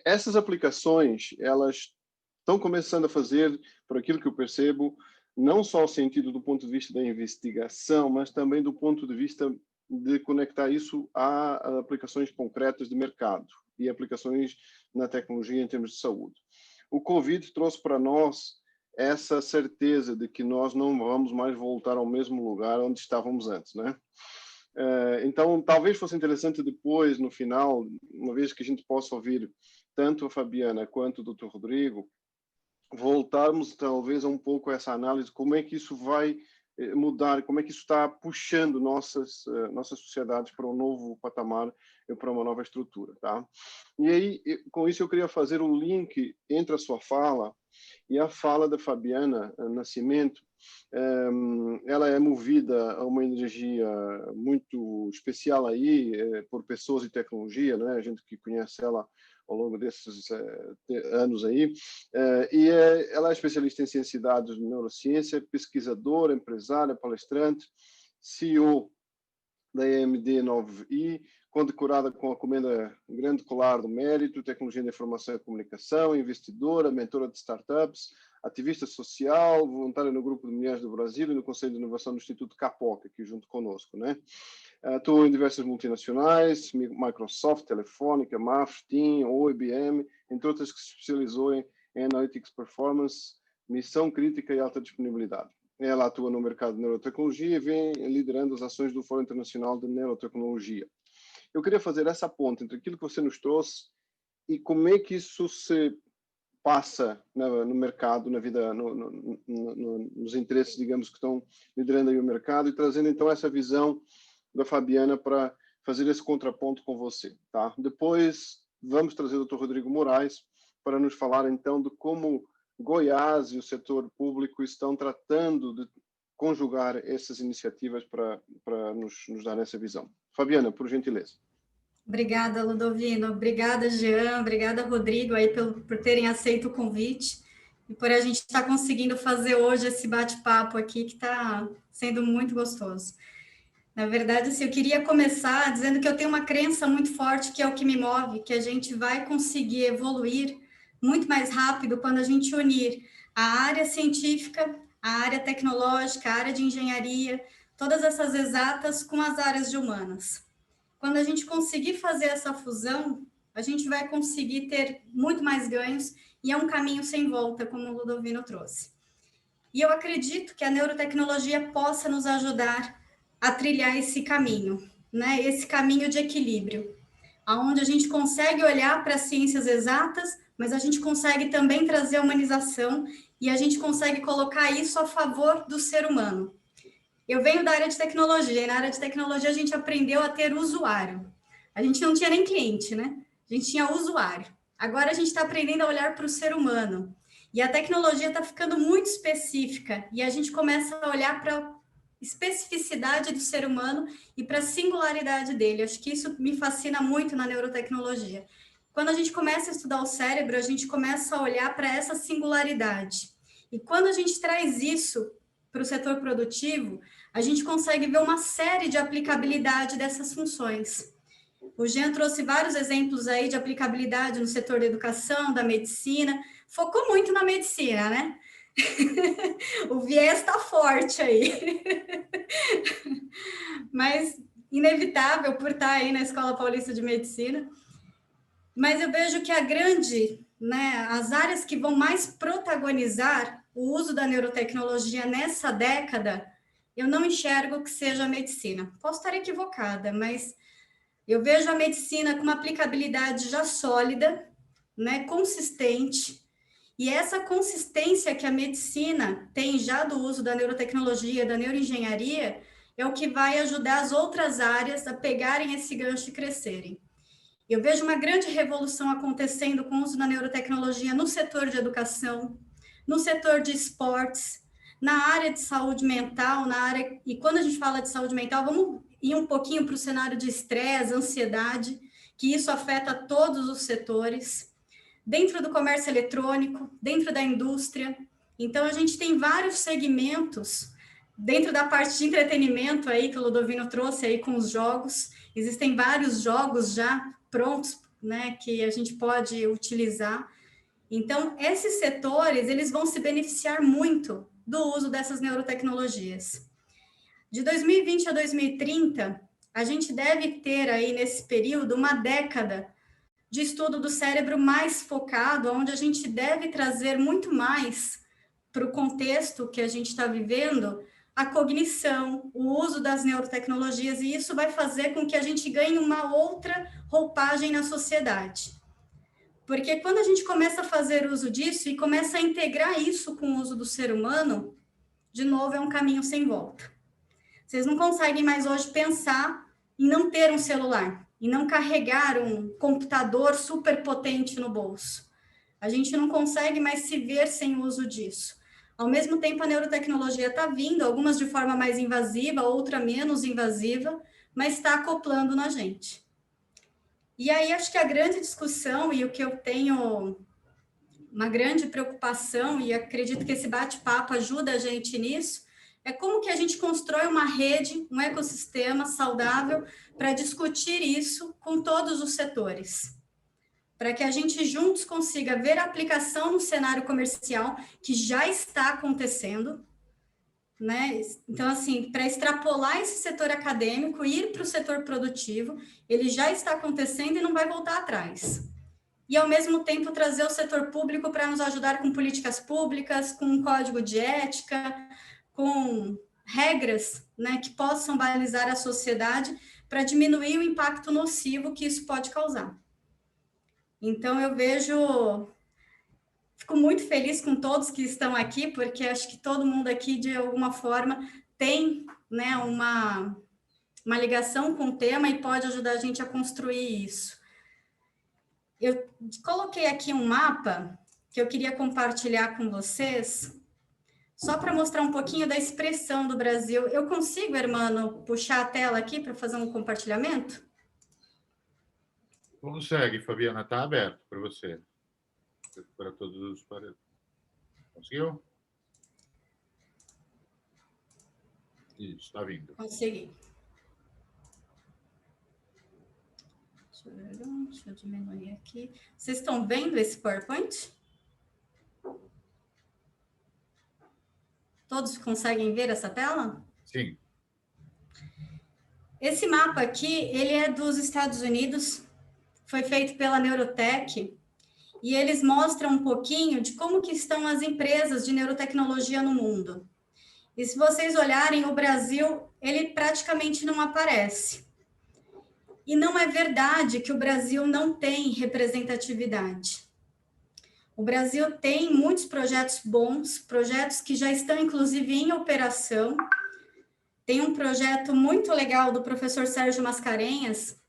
Essas aplicações, elas estão começando a fazer, por aquilo que eu percebo, não só o sentido do ponto de vista da investigação, mas também do ponto de vista de conectar isso a aplicações concretas de mercado e aplicações na tecnologia em termos de saúde. O Covid trouxe para nós essa certeza de que nós não vamos mais voltar ao mesmo lugar onde estávamos antes, né? Então, talvez fosse interessante depois, no final, uma vez que a gente possa ouvir tanto a Fabiana quanto o Dr. Rodrigo, voltarmos talvez a um pouco a essa análise, como é que isso vai mudar, como é que isso está puxando nossas sociedades para um novo patamar, para uma nova estrutura, tá? E aí, com isso, eu queria fazer o link entre a sua fala e a fala da Fabiana Nascimento. Ela é movida a uma energia muito especial aí, por pessoas de tecnologia, né? A gente que conhece ela ao longo desses anos aí, ela é especialista em ciência de dados de neurociência, pesquisadora, empresária, palestrante, CEO da EMD9i, condecorada com a Comenda Grande Colar do Mérito, Tecnologia da Informação e Comunicação, investidora, mentora de startups, ativista social, voluntária no Grupo de Mulheres do Brasil e no Conselho de Inovação do Instituto Capoca, aqui junto conosco, né? Atuou em diversas multinacionais, Microsoft, Telefônica, MAF, TIM, ou IBM, entre outras que se especializou em Analytics Performance, missão crítica e alta disponibilidade. Ela atua no mercado de neurotecnologia e vem liderando as ações do Fórum Internacional de Neurotecnologia. Eu queria fazer essa ponte entre aquilo que você nos trouxe e como é que isso se passa no mercado, na vida, nos interesses, digamos, que estão liderando aí o mercado, e trazendo, então, essa visão da Fabiana para fazer esse contraponto com você, tá? Depois, vamos trazer o Dr. Rodrigo Moraes para nos falar, então, de como Goiás e o setor público estão tratando de conjugar essas iniciativas para nos dar essa visão. Fabiana, por gentileza. Obrigada, Ludovino. Obrigada, Jean. Obrigada, Rodrigo, aí por terem aceito o convite e por a gente estar conseguindo fazer hoje esse bate-papo aqui, que está sendo muito gostoso. Na verdade, assim, eu queria começar dizendo que eu tenho uma crença muito forte, que é o que me move, que a gente vai conseguir evoluir muito mais rápido quando a gente unir a área científica, a área tecnológica, a área de engenharia, todas essas exatas com as áreas de humanas. Quando a gente conseguir fazer essa fusão, a gente vai conseguir ter muito mais ganhos e é um caminho sem volta, como o Ludovino trouxe. E eu acredito que a neurotecnologia possa nos ajudar a trilhar esse caminho, né? Esse caminho de equilíbrio, onde a gente consegue olhar para as ciências exatas, mas a gente consegue também trazer a humanização e a gente consegue colocar isso a favor do ser humano. Eu venho da área de tecnologia, e na área de tecnologia a gente aprendeu a ter usuário. A gente não tinha nem cliente, né? A gente tinha usuário. Agora a gente está aprendendo a olhar para o ser humano. E a tecnologia está ficando muito específica, e a gente começa a olhar para a especificidade do ser humano e para a singularidade dele. Acho que isso me fascina muito na neurotecnologia. Quando a gente começa a estudar o cérebro, a gente começa a olhar para essa singularidade. E quando a gente traz isso para o setor produtivo, a gente consegue ver uma série de aplicabilidade dessas funções. O Jean trouxe vários exemplos aí de aplicabilidade no setor da educação, da medicina, focou muito na medicina, né? O viés está forte aí. Mas inevitável por estar aí na Escola Paulista de Medicina. Mas eu vejo que as áreas que vão mais protagonizar o uso da neurotecnologia nessa década, eu não enxergo que seja a medicina. Posso estar equivocada, mas eu vejo a medicina com uma aplicabilidade já sólida, né, consistente, e essa consistência que a medicina tem já do uso da neurotecnologia, da neuroengenharia, é o que vai ajudar as outras áreas a pegarem esse gancho e crescerem. Eu vejo uma grande revolução acontecendo com o uso da neurotecnologia no setor de educação, no setor de esportes, na área de saúde mental, e quando a gente fala de saúde mental, vamos ir um pouquinho para o cenário de estresse, ansiedade, que isso afeta todos os setores, dentro do comércio eletrônico, dentro da indústria. Então, a gente tem vários segmentos dentro da parte de entretenimento aí que o Ludovino trouxe aí com os jogos, Existem vários jogos já prontos, né, que a gente pode utilizar. Então, esses setores, eles vão se beneficiar muito do uso dessas neurotecnologias. De 2020 a 2030, a gente deve ter aí nesse período uma década de estudo do cérebro mais focado, onde a gente deve trazer muito mais para o contexto que a gente está vivendo, a cognição, o uso das neurotecnologias, e isso vai fazer com que a gente ganhe uma outra roupagem na sociedade. Porque quando a gente começa a fazer uso disso e começa a integrar isso com o uso do ser humano, de novo, é um caminho sem volta. Vocês não conseguem mais hoje pensar em não ter um celular, em não carregar um computador super potente no bolso. A gente não consegue mais se ver sem o uso disso. Ao mesmo tempo, a neurotecnologia está vindo, algumas de forma mais invasiva, outra menos invasiva, mas está acoplando na gente. E aí, acho que a grande discussão, e o que eu tenho uma grande preocupação, e acredito que esse bate-papo ajuda a gente nisso, é como que a gente constrói uma rede, um ecossistema saudável para discutir isso com todos os setores. Para que a gente juntos consiga ver a aplicação no cenário comercial, que já está acontecendo, né? Então, assim, para extrapolar esse setor acadêmico, ir para o setor produtivo, ele já está acontecendo e não vai voltar atrás. E, ao mesmo tempo, trazer o setor público para nos ajudar com políticas públicas, com um código de ética, com regras, né, que possam balizar a sociedade para diminuir o impacto nocivo que isso pode causar. Então, eu fico muito feliz com todos que estão aqui, porque acho que todo mundo aqui, de alguma forma, tem, né, uma ligação com o tema e pode ajudar a gente a construir isso. Eu coloquei aqui um mapa que eu queria compartilhar com vocês, só para mostrar um pouquinho da expressão do Brasil. Eu consigo, hermano, puxar a tela aqui para fazer um compartilhamento? Consegue, Fabiana, está aberto para você. Para todos os aparelhos. Conseguiu? Isso, está vindo. Consegui. Deixa eu diminuir aqui. Vocês estão vendo esse PowerPoint? Todos conseguem ver essa tela? Sim. Esse mapa aqui, ele é dos Estados Unidos, foi feito pela Neurotech, e eles mostram um pouquinho de como que estão as empresas de neurotecnologia no mundo. E se vocês olharem, o Brasil, ele praticamente não aparece. E não é verdade que o Brasil não tem representatividade. O Brasil tem muitos projetos bons, projetos que já estão, inclusive, em operação. Tem um projeto muito legal do professor Sérgio Mascarenhas,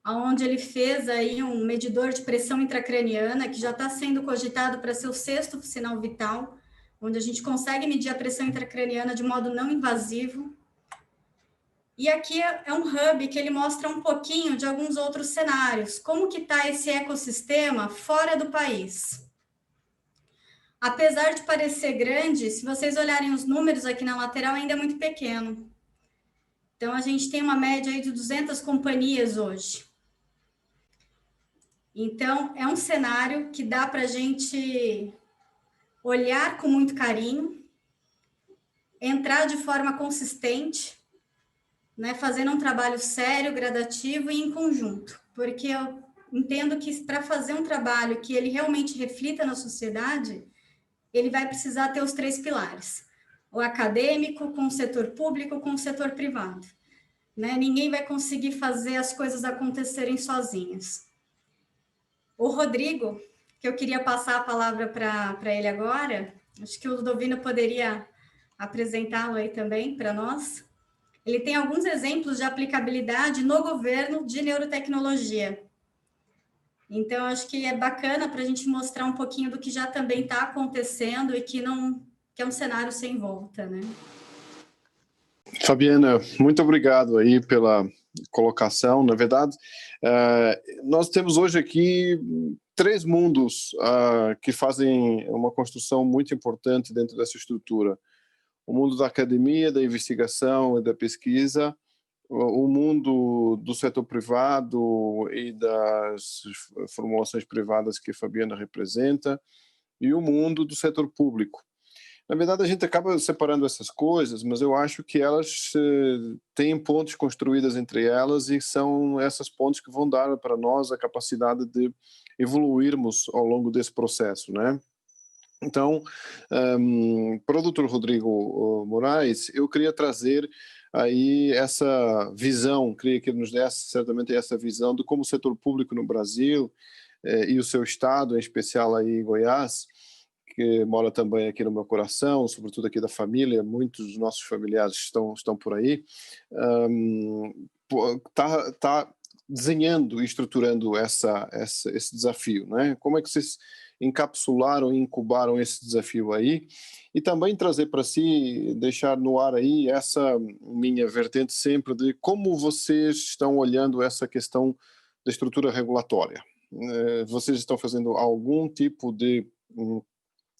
onde ele fez aí um medidor de pressão intracraniana, que já está sendo cogitado para ser o 6º sinal vital, onde a gente consegue medir a pressão intracraniana de modo não invasivo. E aqui é um hub que ele mostra um pouquinho de alguns outros cenários, como que está esse ecossistema fora do país. Apesar de parecer grande, se vocês olharem os números aqui na lateral, ainda é muito pequeno. Então, a gente tem uma média aí de 200 companhias hoje. Então, é um cenário que dá para a gente olhar com muito carinho, entrar de forma consistente, né, fazendo um trabalho sério, gradativo e em conjunto, porque eu entendo que para fazer um trabalho que ele realmente reflita na sociedade, ele vai precisar ter os 3 pilares, o acadêmico, com o setor público, com o setor privado. Né? Ninguém vai conseguir fazer as coisas acontecerem sozinhas. O Rodrigo, que eu queria passar a palavra para ele agora, acho que o Ludovino poderia apresentá-lo aí também para nós. Ele tem alguns exemplos de aplicabilidade no governo de neurotecnologia. Então, acho que é bacana para a gente mostrar um pouquinho do que já também está acontecendo e que é um cenário sem volta, né? Fabiana, muito obrigado aí pela colocação. Na verdade, nós temos hoje aqui 3 mundos que fazem uma construção muito importante dentro dessa estrutura. O mundo da academia, da investigação e da pesquisa o mundo do setor privado e das formulações privadas que a Fabiana representa, e o mundo do setor público. Na verdade, a gente acaba separando essas coisas, mas eu acho que elas têm pontes construídas entre elas e são essas pontes que vão dar para nós a capacidade de evoluirmos ao longo desse processo, né? Então, para o Dr. Rodrigo Moraes, eu queria trazer aí essa visão, queria que ele nos desse certamente essa visão de como o setor público no Brasil e o seu estado, em especial aí em Goiás, que mora também aqui no meu coração, sobretudo aqui da família, muitos dos nossos familiares estão por aí, tá desenhando e estruturando esse desafio, né? Como é que vocês encapsularam e incubaram esse desafio aí? E também trazer para si, deixar no ar aí essa minha vertente sempre de como vocês estão olhando essa questão da estrutura regulatória. Vocês estão fazendo algum tipo de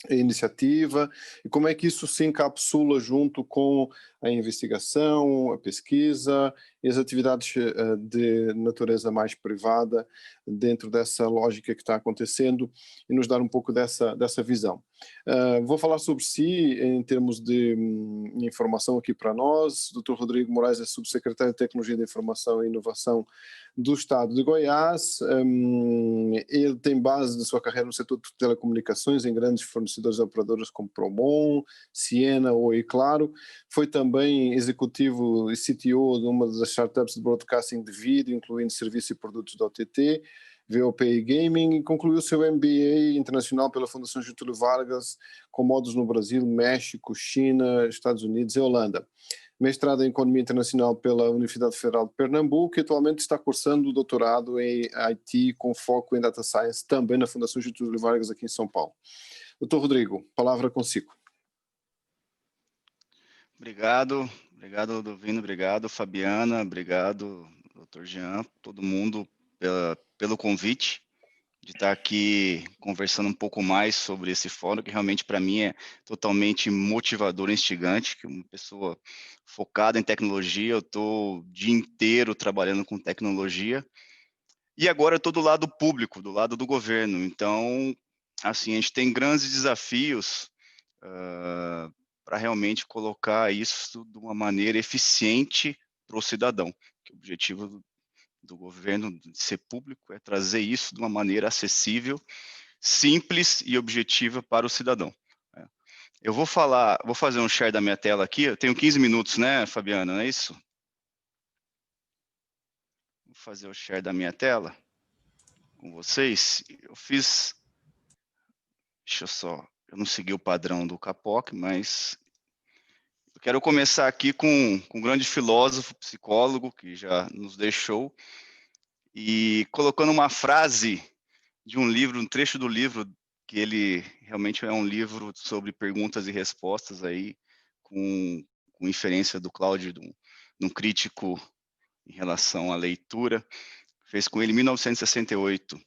iniciativa e como é que isso se encapsula junto com a investigação, a pesquisa e as atividades de natureza mais privada dentro dessa lógica que está acontecendo e nos dar um pouco dessa visão. Vou falar sobre si em termos de informação aqui para nós. Dr. Rodrigo Moraes é subsecretário de Tecnologia de Informação e Inovação do Estado de Goiás. Ele tem base de sua carreira no setor de telecomunicações em grandes fornecedores e operadoras como Promon, Ciena, Oi e Claro. Foi também executivo e CTO de uma das startups de broadcasting de vídeo, incluindo serviços e produtos da OTT, VOP Gaming, e concluiu seu MBA internacional pela Fundação Getúlio Vargas, com módulos no Brasil, México, China, Estados Unidos e Holanda. Mestrado em Economia Internacional pela Universidade Federal de Pernambuco e atualmente está cursando o doutorado em IT com foco em Data Science, também na Fundação Getúlio Vargas, aqui em São Paulo. Doutor Rodrigo, palavra consigo. Obrigado, Ludovino, obrigado, Fabiana, obrigado, Dr. Jean, todo mundo pelo convite de estar aqui conversando um pouco mais sobre esse fórum, que realmente para mim é totalmente motivador e instigante, que uma pessoa focada em tecnologia, eu estou o dia inteiro trabalhando com tecnologia, e agora eu estou do lado público, do lado do governo, então, assim, a gente tem grandes desafios para realmente colocar isso de uma maneira eficiente para o cidadão, que o objetivo do governo de ser público é trazer isso de uma maneira acessível, simples e objetiva para o cidadão. Eu vou fazer um share da minha tela aqui, eu tenho 15 minutos, né, Fabiana, não é isso? Vou fazer o share da minha tela com vocês. Eu não segui o padrão do Capoc, mas eu quero começar aqui com um grande filósofo, psicólogo, que já nos deixou, e colocando uma frase de um livro, um trecho do livro, que ele realmente é um livro sobre perguntas e respostas aí, com inferência do Cláudio, de um crítico em relação à leitura, fez com ele em 1968.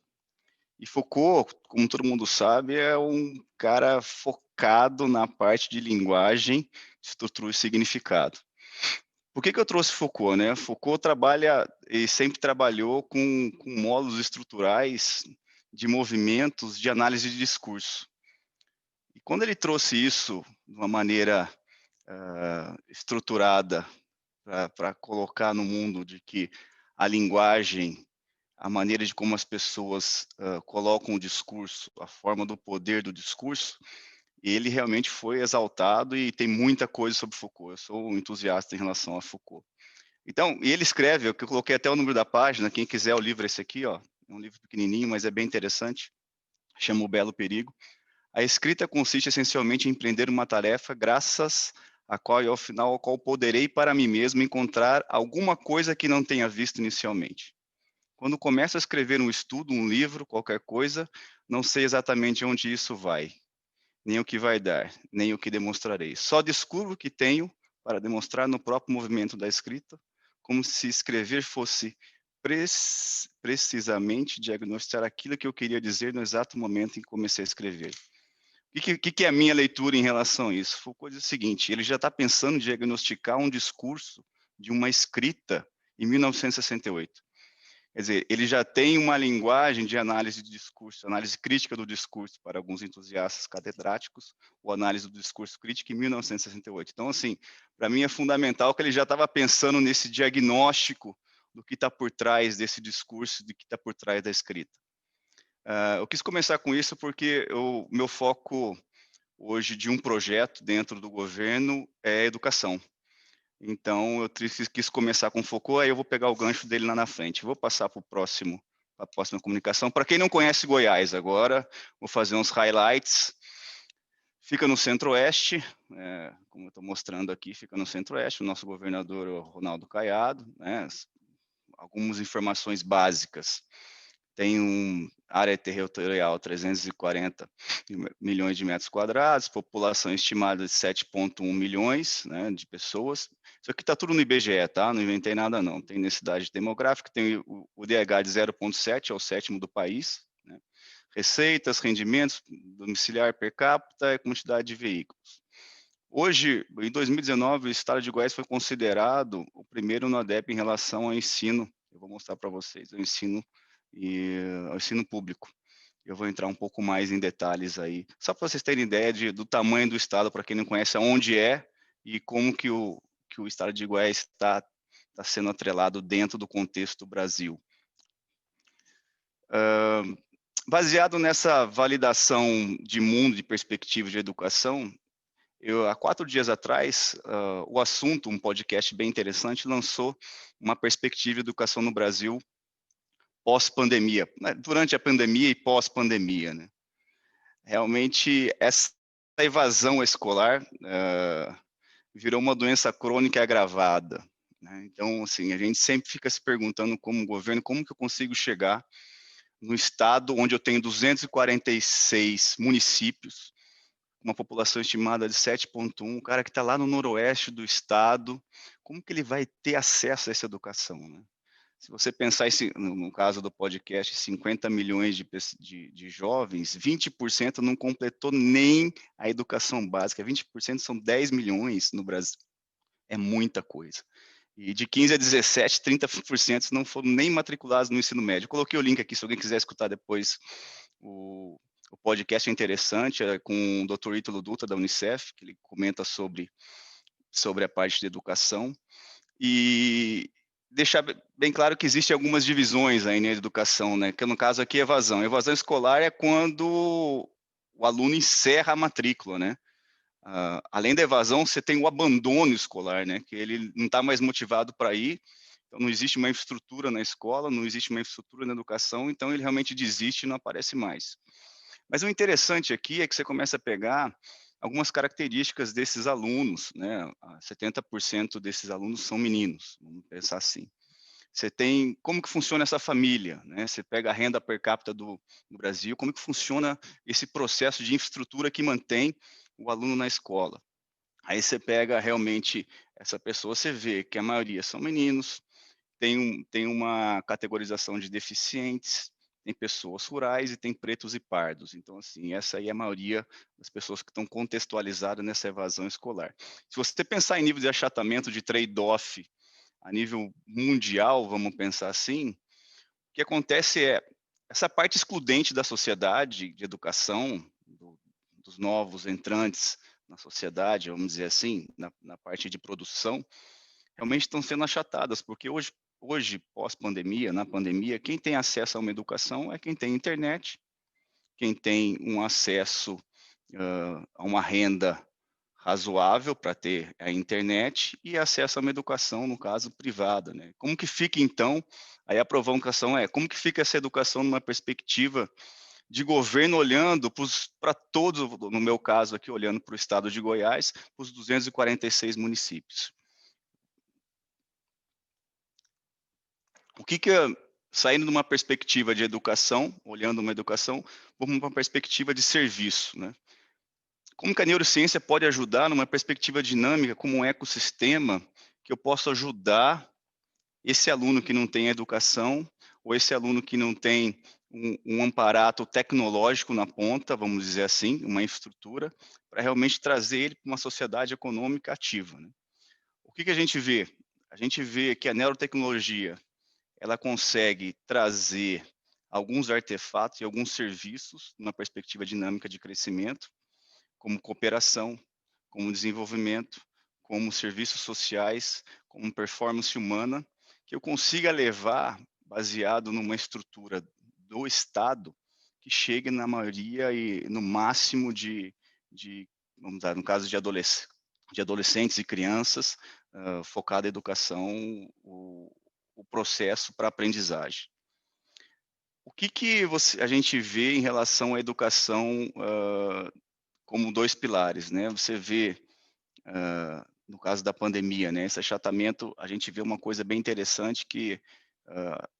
E Foucault, como todo mundo sabe, é um cara focado na parte de linguagem, estrutura e significado. Por que eu trouxe Foucault, né? Foucault trabalha e sempre trabalhou com módulos estruturais de movimentos de análise de discurso. E quando ele trouxe isso de uma maneira estruturada para colocar no mundo de que a linguagem, a maneira de como as pessoas colocam o discurso, a forma do poder do discurso, ele realmente foi exaltado e tem muita coisa sobre Foucault. Eu sou um entusiasta em relação a Foucault. Então, ele escreve, eu coloquei até o número da página, quem quiser o livro é esse aqui, ó, é um livro pequenininho, mas é bem interessante, chama O Belo Perigo. A escrita consiste essencialmente em empreender uma tarefa graças a qual e ao final a qual poderei para mim mesmo encontrar alguma coisa que não tenha visto inicialmente. Quando começo a escrever um estudo, um livro, qualquer coisa, não sei exatamente onde isso vai, nem o que vai dar, nem o que demonstrarei. Só descubro o que tenho para demonstrar no próprio movimento da escrita, como se escrever fosse precisamente diagnosticar aquilo que eu queria dizer no exato momento em que comecei a escrever. O que é a minha leitura em relação a isso? Foucault diz o seguinte, ele já está pensando em diagnosticar um discurso de uma escrita em 1968. Quer dizer, ele já tem uma linguagem de análise de discurso, análise crítica do discurso para alguns entusiastas catedráticos, ou análise do discurso crítico em 1968. Então, assim, para mim é fundamental que ele já estava pensando nesse diagnóstico do que está por trás desse discurso, do que está por trás da escrita. Eu quis começar com isso porque o meu foco hoje de um projeto dentro do governo é educação. Então, eu quis começar com o Foucault, aí eu vou pegar o gancho dele lá na frente. Vou passar para a próxima comunicação. Para quem não conhece Goiás agora, vou fazer uns highlights. Fica no Centro-Oeste, como eu estou mostrando aqui, fica no Centro-Oeste. O nosso governador é o Ronaldo Caiado, né? Algumas informações básicas. Tem uma área territorial 340 milhões de metros quadrados, população estimada de 7,1 milhões, né, de pessoas. Isso aqui está tudo no IBGE, tá? Não inventei nada, não. Tem densidade demográfica, tem o DH de 0,7, é o 7º do país, né? Receitas, rendimentos, domiciliar per capita e quantidade de veículos. Hoje, em 2019, o estado de Goiás foi considerado o primeiro no ADEP em relação ao ensino. Eu vou mostrar para vocês, ao ensino público. Eu vou entrar um pouco mais em detalhes aí, só para vocês terem ideia do tamanho do estado, para quem não conhece, onde é e como que o estado de Goiás está sendo atrelado dentro do contexto Brasil. Baseado nessa validação de mundo, de perspectiva de educação, há 4 dias atrás, o Assunto, um podcast bem interessante, lançou uma perspectiva de educação no Brasil pós-pandemia, durante a pandemia e pós-pandemia, né? Realmente, essa evasão escolar virou uma doença crônica e agravada, né? Então, assim, a gente sempre fica se perguntando como governo, como que eu consigo chegar no estado onde eu tenho 246 municípios, uma população estimada de 7,1, o cara que está lá no noroeste do estado, como que ele vai ter acesso a essa educação, né? Se você pensar, no caso do podcast, 50 milhões de jovens, 20% não completou nem a educação básica, 20% são 10 milhões no Brasil, é muita coisa. E de 15 a 17, 30% não foram nem matriculados no ensino médio. Eu coloquei o link aqui, se alguém quiser escutar depois, o podcast é interessante, é com o Dr. Ítalo Dutra, da Unicef, que ele comenta sobre a parte de educação. E deixar bem claro que existem algumas divisões aí na educação, né? Que no caso aqui é evasão. Evasão escolar é quando o aluno encerra a matrícula, né? Além da evasão, você tem o abandono escolar, né? Que ele não está mais motivado para ir, então não existe uma infraestrutura na escola, não existe uma infraestrutura na educação, então ele realmente desiste e não aparece mais. Mas o interessante aqui é que você começa a pegar algumas características desses alunos, né? 70% desses alunos são meninos, vamos pensar assim. Você tem como que funciona essa família, né? Você pega a renda per capita do Brasil, como que funciona esse processo de infraestrutura que mantém o aluno na escola. Aí você pega realmente essa pessoa, você vê que a maioria são meninos, tem uma categorização de deficientes, tem pessoas rurais e tem pretos e pardos. Então, assim, essa aí é a maioria das pessoas que estão contextualizadas nessa evasão escolar. Se você pensar em nível de achatamento de trade-off a nível mundial, vamos pensar assim, o que acontece é essa parte excludente da sociedade de educação, dos novos entrantes na sociedade, vamos dizer assim, na parte de produção, realmente estão sendo achatadas, porque hoje pós-pandemia, na pandemia, quem tem acesso a uma educação é quem tem internet, quem tem um acesso a uma renda razoável para ter a internet e acesso a uma educação, no caso, privada, né? Como que fica, então, aí a provocação é, como que fica essa educação numa perspectiva de governo olhando para todos, no meu caso aqui, olhando para o estado de Goiás, para os 246 municípios. O que saindo de uma perspectiva de educação, olhando uma educação, vamos para uma perspectiva de serviço, né? Como que a neurociência pode ajudar numa perspectiva dinâmica, como um ecossistema, que eu possa ajudar esse aluno que não tem educação, ou esse aluno que não tem um amparato tecnológico na ponta, vamos dizer assim, uma infraestrutura, para realmente trazer ele para uma sociedade econômica ativa, né? O que a gente vê? a gente vê que a neurotecnologia, ela consegue trazer alguns artefatos e alguns serviços numa perspectiva dinâmica de crescimento, como cooperação, como desenvolvimento, como serviços sociais, como performance humana, que eu consiga levar baseado numa estrutura do Estado que chegue na maioria e no máximo de vamos dar, no caso de adolescentes e crianças, focada em educação, o processo para aprendizagem. O que a gente vê em relação à educação como dois pilares, né? Você vê, no caso da pandemia, né, esse achatamento, a gente vê uma coisa bem interessante que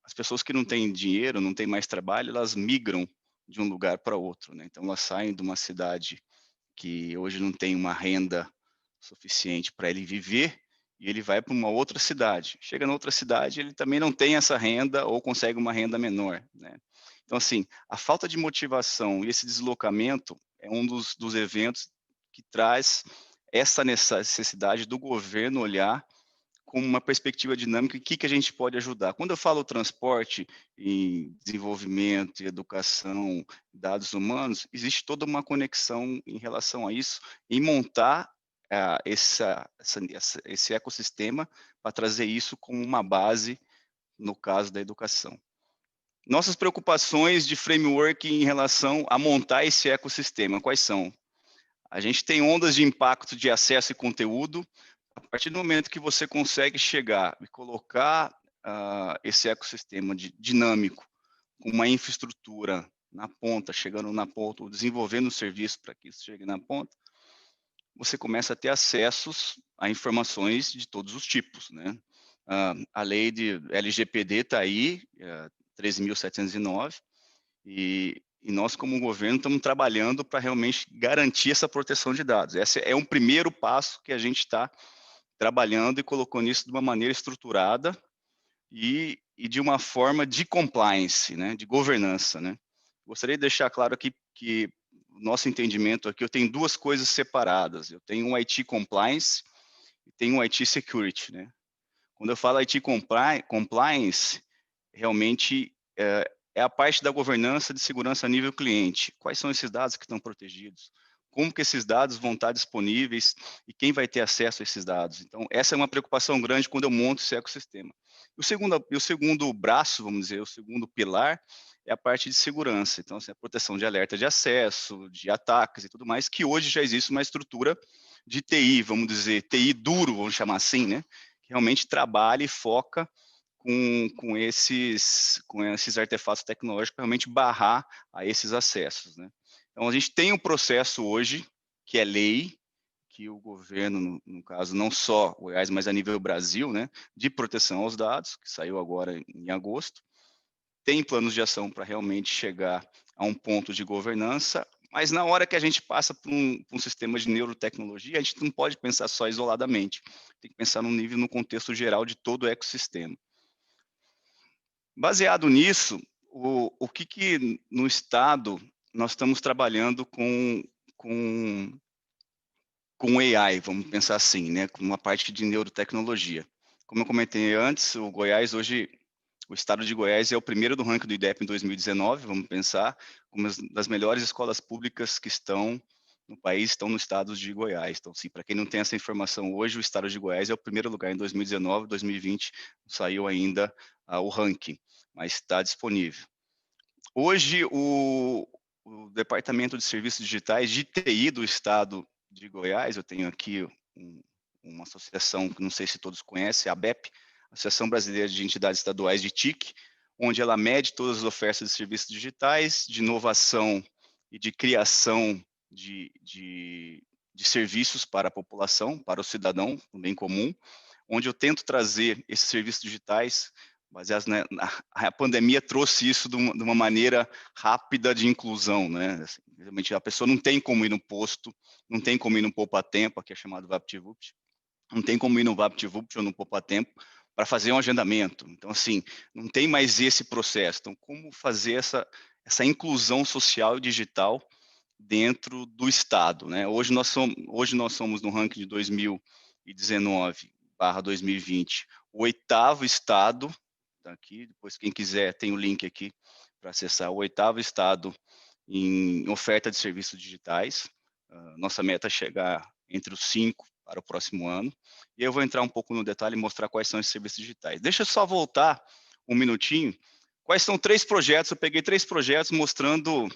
as pessoas que não têm dinheiro, não têm mais trabalho, elas migram de um lugar para outro, né? Então, elas saem de uma cidade que hoje não tem uma renda suficiente para ele viver e ele vai para uma outra cidade. Chega na outra cidade, ele também não tem essa renda ou consegue uma renda menor, né? Então, assim, a falta de motivação e esse deslocamento é um dos eventos que traz essa necessidade do governo olhar com uma perspectiva dinâmica, o que a gente pode ajudar. Quando eu falo transporte e desenvolvimento, e educação, dados humanos, existe toda uma conexão em relação a isso, em montar esse ecossistema para trazer isso como uma base no caso da educação. Nossas preocupações de framework em relação a montar esse ecossistema, quais são? A gente tem ondas de impacto de acesso e conteúdo. A partir do momento que você consegue chegar e colocar esse ecossistema dinâmico, com uma infraestrutura na ponta, chegando na ponta, ou desenvolvendo o serviço para que isso chegue na ponta, você começa a ter acessos a informações de todos os tipos, né? A lei de LGPD está aí, 13.709, e nós, como governo, estamos trabalhando para realmente garantir essa proteção de dados. Esse é um primeiro passo que a gente está trabalhando e colocando isso de uma maneira estruturada e de uma forma de compliance, né, de governança, né. Gostaria de deixar claro aqui que o nosso entendimento aqui, eu tenho duas coisas separadas. Eu tenho um IT compliance e tenho um IT security, né. Quando eu falo IT compliance, realmente é a parte da governança de segurança a nível cliente. Quais são esses dados que estão protegidos? Como que esses dados vão estar disponíveis e quem vai ter acesso a esses dados? Então, essa é uma preocupação grande quando eu monto esse ecossistema. O segundo braço, vamos dizer, o segundo pilar é a parte de segurança. Então, assim, a proteção de alerta de acesso, de ataques e tudo mais, que hoje já existe uma estrutura de TI, vamos dizer, TI duro, vamos chamar assim, né? Que realmente trabalha e foca com esses artefatos tecnológicos para realmente barrar a esses acessos, né? Então, a gente tem um processo hoje, que é lei, que o governo, no caso, não só o Goiás, mas a nível Brasil, né, de proteção aos dados, que saiu agora em agosto, tem planos de ação para realmente chegar a um ponto de governança, mas na hora que a gente passa por um sistema de neurotecnologia, a gente não pode pensar só isoladamente, tem que pensar no contexto geral de todo o ecossistema. Baseado nisso, o que no Estado nós estamos trabalhando com AI, vamos pensar assim, né, com uma parte de neurotecnologia. Como eu comentei antes, o Goiás hoje, o Estado de Goiás é o primeiro do ranking do IDEP em 2019, vamos pensar, uma das melhores escolas públicas que estão no país, estão no estado de Goiás. Então, sim, para quem não tem essa informação hoje, o Estado de Goiás é o primeiro lugar em 2019, 2020 não saiu ainda o ranking, mas está disponível. Hoje, o Departamento de Serviços Digitais de TI do Estado de Goiás, eu tenho aqui uma associação que não sei se todos conhecem, a ABEP, Associação Brasileira de Entidades Estaduais de TIC, onde ela mede todas as ofertas de serviços digitais, de inovação e de criação de serviços para a população, para o cidadão, o bem comum, onde eu tento trazer esses serviços digitais baseados a pandemia trouxe isso de uma maneira rápida de inclusão, né? Assim, realmente a pessoa não tem como ir no posto, não tem como ir no poupa-tempo, que é chamado VaptVupt, não tem como ir no VaptVupt ou no poupa-tempo para fazer um agendamento. Então, assim, não tem mais esse processo. Então, como fazer essa inclusão social e digital dentro do Estado, né? Hoje nós somos no ranking de 2019 2020, o 8º estado, tá aqui, depois quem quiser tem o link aqui para acessar, o 8º estado em oferta de serviços digitais. Nossa meta é chegar entre os 5 para o próximo ano. E eu vou entrar um pouco no detalhe e mostrar quais são esses serviços digitais. Deixa eu só voltar um minutinho. Quais são 3 projetos? Eu peguei 3 projetos mostrando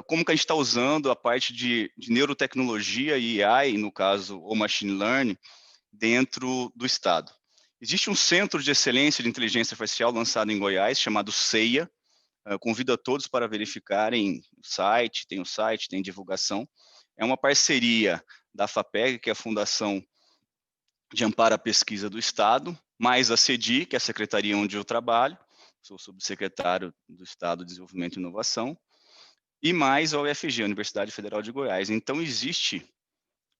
como que a gente está usando a parte de neurotecnologia e AI, no caso, ou machine learning, dentro do Estado. Existe um centro de excelência de inteligência artificial lançado em Goiás, chamado CEIA. Convido a todos para verificarem o site, tem divulgação. É uma parceria da FAPEG, que é a Fundação de Amparo à Pesquisa do Estado, mais a CEDI, que é a secretaria onde eu trabalho, sou subsecretário do Estado de Desenvolvimento e Inovação, e mais a UFG, a Universidade Federal de Goiás. Então, existe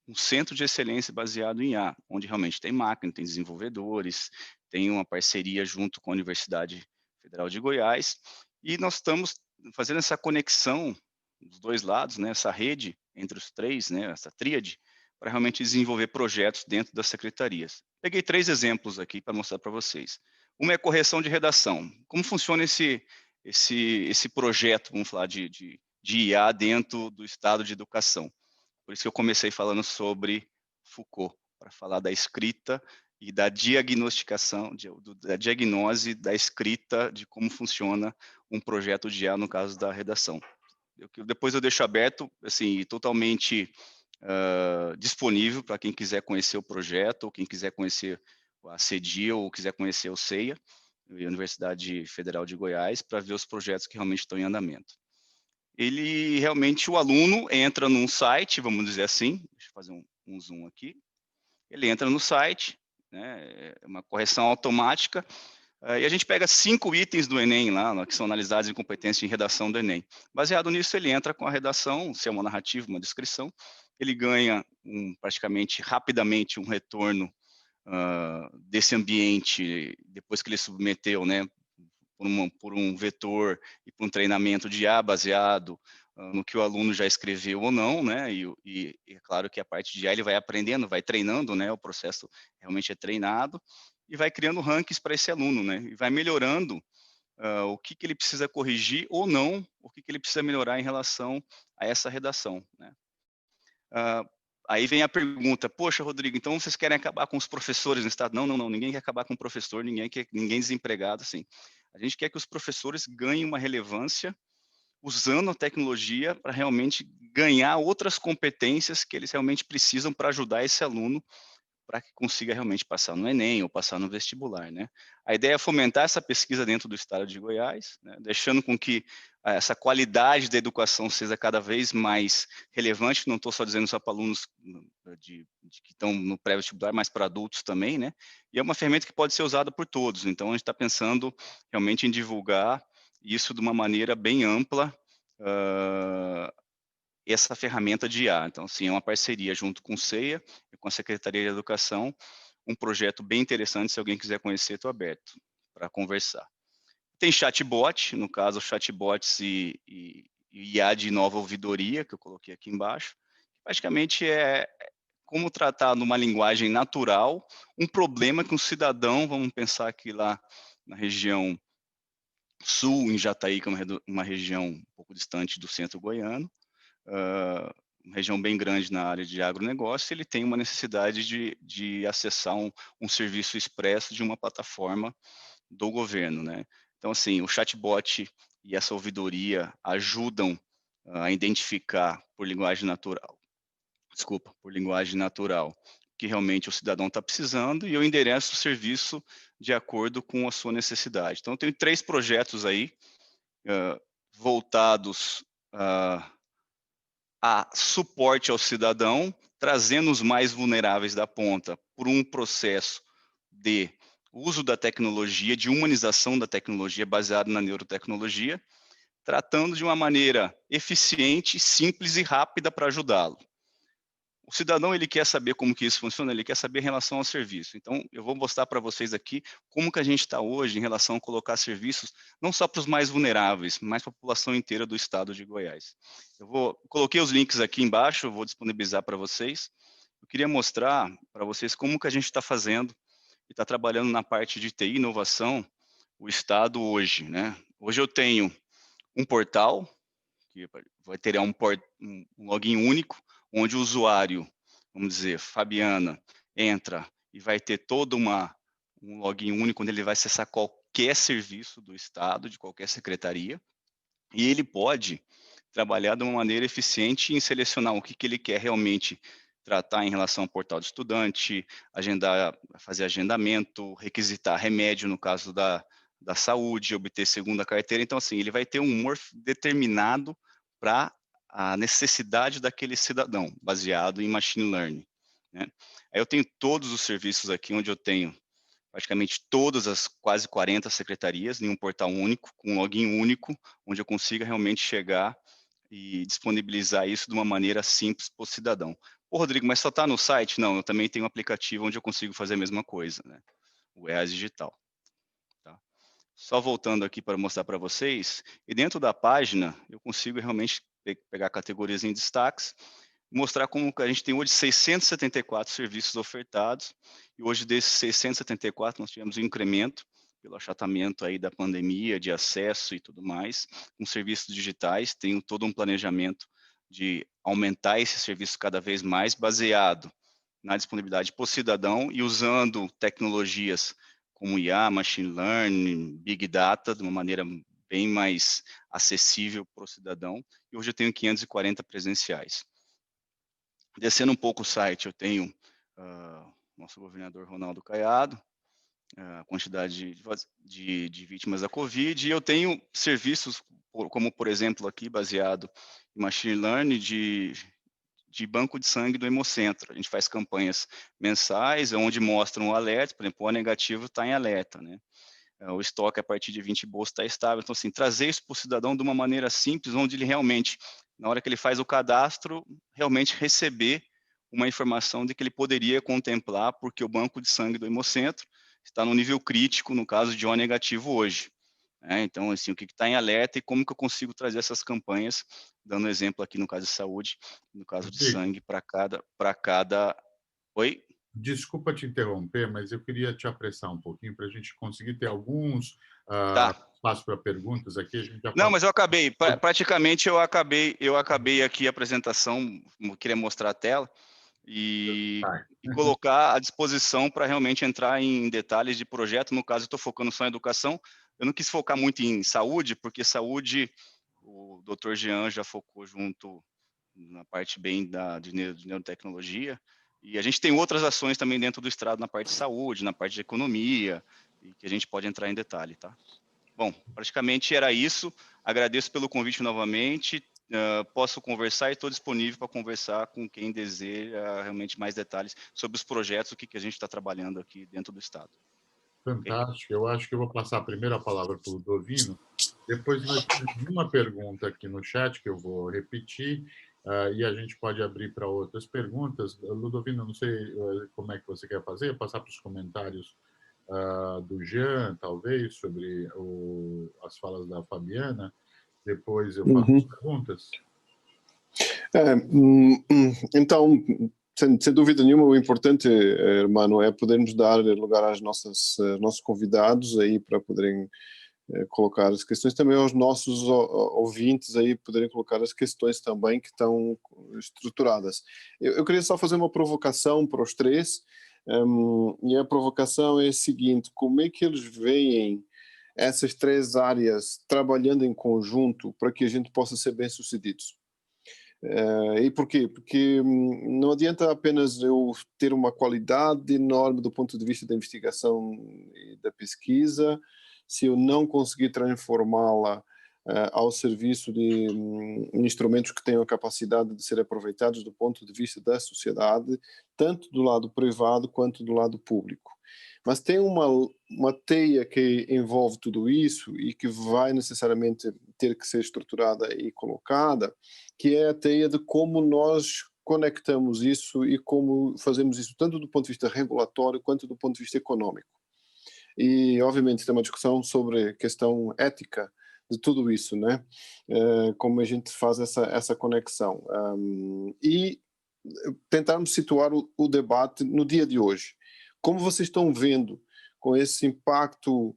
um centro de excelência baseado em IA, onde realmente tem máquina, tem desenvolvedores, tem uma parceria junto com a Universidade Federal de Goiás, e nós estamos fazendo essa conexão dos dois lados, né, essa rede entre os 3, né, essa tríade, para realmente desenvolver projetos dentro das secretarias. Peguei 3 exemplos aqui para mostrar para vocês. Uma é correção de redação. Como funciona esse projeto, vamos falar, de IA dentro do Estado de Educação? Por isso que eu comecei falando sobre Foucault, para falar da escrita e da diagnosticação, da diagnose da escrita, de como funciona um projeto de IA no caso da redação. Depois eu deixo aberto, assim, totalmente disponível para quem quiser conhecer o projeto, ou quem quiser conhecer a CEDI, ou quiser conhecer o CEIA, a Universidade Federal de Goiás, para ver os projetos que realmente estão em andamento. Ele realmente, o aluno entra num site, vamos dizer assim, deixa eu fazer um zoom aqui, ele entra no site, né, é uma correção automática, e a gente pega 5 itens do Enem lá, que são analisados em competência em redação do Enem. Baseado nisso, ele entra com a redação, se é uma narrativa, uma descrição, ele ganha praticamente rapidamente um retorno desse ambiente, depois que ele submeteu, né, por um vetor e por um treinamento de IA baseado no que o aluno já escreveu ou não, né? E é claro que a parte de IA ele vai aprendendo, vai treinando, né? O processo realmente é treinado e vai criando rankings para esse aluno, né? E vai melhorando o que ele precisa corrigir ou não, o que ele precisa melhorar em relação a essa redação, né? Aí vem a pergunta, poxa, Rodrigo, então vocês querem acabar com os professores no Estado? Não, ninguém quer acabar com o professor, ninguém desempregado, assim. A gente quer que os professores ganhem uma relevância usando a tecnologia para realmente ganhar outras competências que eles realmente precisam para ajudar esse aluno para que consiga realmente passar no Enem ou passar no vestibular, né? A ideia é fomentar essa pesquisa dentro do Estado de Goiás, né? Deixando com que essa qualidade da educação seja cada vez mais relevante, não estou só dizendo só para alunos que estão no pré-vestibular, mas para adultos também, né? E é uma ferramenta que pode ser usada por todos, então a gente está pensando realmente em divulgar isso de uma maneira bem ampla, essa ferramenta de IA. Então, sim, é uma parceria junto com o CEIA e com a Secretaria de Educação, um projeto bem interessante, se alguém quiser conhecer, estou aberto para conversar. Tem chatbot, no caso, chatbots e IA de nova ouvidoria, que eu coloquei aqui embaixo. Praticamente é como tratar numa linguagem natural um problema que um cidadão, vamos pensar aqui lá na região sul, em Jataí, que é uma região um pouco distante do centro goiano, uma região bem grande na área de agronegócio, ele tem uma necessidade de acessar um serviço expresso de uma plataforma do governo, né? Então, assim, o chatbot e essa ouvidoria ajudam a identificar por linguagem natural, que realmente o cidadão está precisando e eu endereço o serviço de acordo com a sua necessidade. Então, eu tenho 3 projetos aí voltados a suporte ao cidadão, trazendo os mais vulneráveis da ponta por um processo de uso da tecnologia, de humanização da tecnologia baseado na neurotecnologia, tratando de uma maneira eficiente, simples e rápida para ajudá-lo. O cidadão, ele quer saber como que isso funciona, ele quer saber em relação ao serviço. Então, eu vou mostrar para vocês aqui como que a gente está hoje em relação a colocar serviços, não só para os mais vulneráveis, mas para a população inteira do estado de Goiás. Coloquei os links aqui embaixo, vou disponibilizar para vocês. eu queria mostrar para vocês como que a gente está fazendo e está trabalhando na parte de TI e inovação o Estado hoje, né? Hoje eu tenho um portal, que vai ter um login único, onde o usuário, vamos dizer, Fabiana, entra e vai ter um login único, onde ele vai acessar qualquer serviço do Estado, de qualquer secretaria, e ele pode trabalhar de uma maneira eficiente em selecionar o que ele quer realmente tratar em relação ao portal do estudante, fazer agendamento, requisitar remédio no caso da saúde, obter segunda carteira. Então, assim, ele vai ter um humor determinado para a necessidade daquele cidadão, baseado em machine learning, né? Aí eu tenho todos os serviços aqui, onde eu tenho praticamente todas as quase 40 secretarias em um portal único, com um login único, onde eu consiga realmente chegar e disponibilizar isso de uma maneira simples para o cidadão. Ô, Rodrigo, mas só está no site? Não, eu também tenho um aplicativo onde eu consigo fazer a mesma coisa, né? O EAS Digital. Tá? Só voltando aqui para mostrar para vocês, e dentro da página eu consigo realmente pegar categorias em destaques, mostrar como a gente tem hoje 674 serviços ofertados, e hoje desses 674 nós tivemos um incremento pelo achatamento aí da pandemia, de acesso e tudo mais, com serviços digitais, tenho todo um planejamento de aumentar esse serviço cada vez mais, baseado na disponibilidade para o cidadão e usando tecnologias como IA, Machine Learning, Big Data, de uma maneira bem mais acessível para o cidadão, e hoje eu tenho 540 presenciais. Descendo um pouco o site, eu tenho nosso governador Ronaldo Caiado, a quantidade de vítimas da Covid, e eu tenho serviços, como por exemplo aqui, baseado em Machine Learning, de banco de sangue do Hemocentro. A gente faz campanhas mensais, onde mostram o alerta, por exemplo, o negativo está em alerta, né? O estoque a partir de 20 bolsas está estável. Então, assim, trazer isso para o cidadão de uma maneira simples, onde ele realmente, na hora que ele faz o cadastro, realmente receber uma informação de que ele poderia contemplar, porque o banco de sangue do Hemocentro está no nível crítico, no caso de O negativo hoje. Então, assim, o que está em alerta e como que eu consigo trazer essas campanhas, dando exemplo aqui no caso de saúde, no caso de sangue, para cada... Oi? Desculpa te interromper, mas eu queria te apressar um pouquinho para a gente conseguir ter alguns Tá. espaços para perguntas aqui. A gente já Não, mas eu acabei, praticamente eu acabei aqui a apresentação, queria mostrar a tela e colocar à disposição para realmente entrar em detalhes de projeto. No caso, eu estou focando só em educação. Eu não quis focar muito em saúde, porque saúde, o Dr. Jean já focou junto na parte bem de neurotecnologia, e a gente tem outras ações também dentro do Estado na parte de saúde, na parte de economia, e que a gente pode entrar em detalhe, tá? Bom, praticamente era isso. Agradeço pelo convite novamente. Posso conversar e estou disponível para conversar com quem deseja realmente mais detalhes sobre os projetos, o que a gente está trabalhando aqui dentro do Estado. Fantástico. Eu acho que eu vou passar primeiro a palavra para o Ludovino. Depois nós temos uma pergunta aqui no chat que eu vou repetir, e a gente pode abrir para outras perguntas. Ludovino, não sei como é que você quer fazer, passar para os comentários do Jean, talvez, sobre as falas da Fabiana. Depois eu faço as perguntas. Então, sem dúvida nenhuma, o importante, irmão, é podermos dar lugar aos nossos convidados aí para poderem colocar as questões, também aos nossos ouvintes aí poderem colocar as questões também que estão estruturadas. Eu queria só fazer uma provocação para os três, e a provocação é a seguinte: como é que eles veem essas três áreas trabalhando em conjunto para que a gente possa ser bem-sucedidos? E por quê? Porque não adianta apenas eu ter uma qualidade enorme do ponto de vista da investigação e da pesquisa, se eu não conseguir transformá-la ao serviço de instrumentos que tenham a capacidade de ser aproveitados do ponto de vista da sociedade, tanto do lado privado quanto do lado público. Mas tem uma teia que envolve tudo isso e que vai necessariamente ter que ser estruturada e colocada, que é a teia de como nós conectamos isso e como fazemos isso tanto do ponto de vista regulatório quanto do ponto de vista econômico. E, obviamente, tem uma discussão sobre a questão ética de tudo isso, né? Como a gente faz essa conexão. E tentarmos situar o debate no dia de hoje. Como vocês estão vendo com esse impacto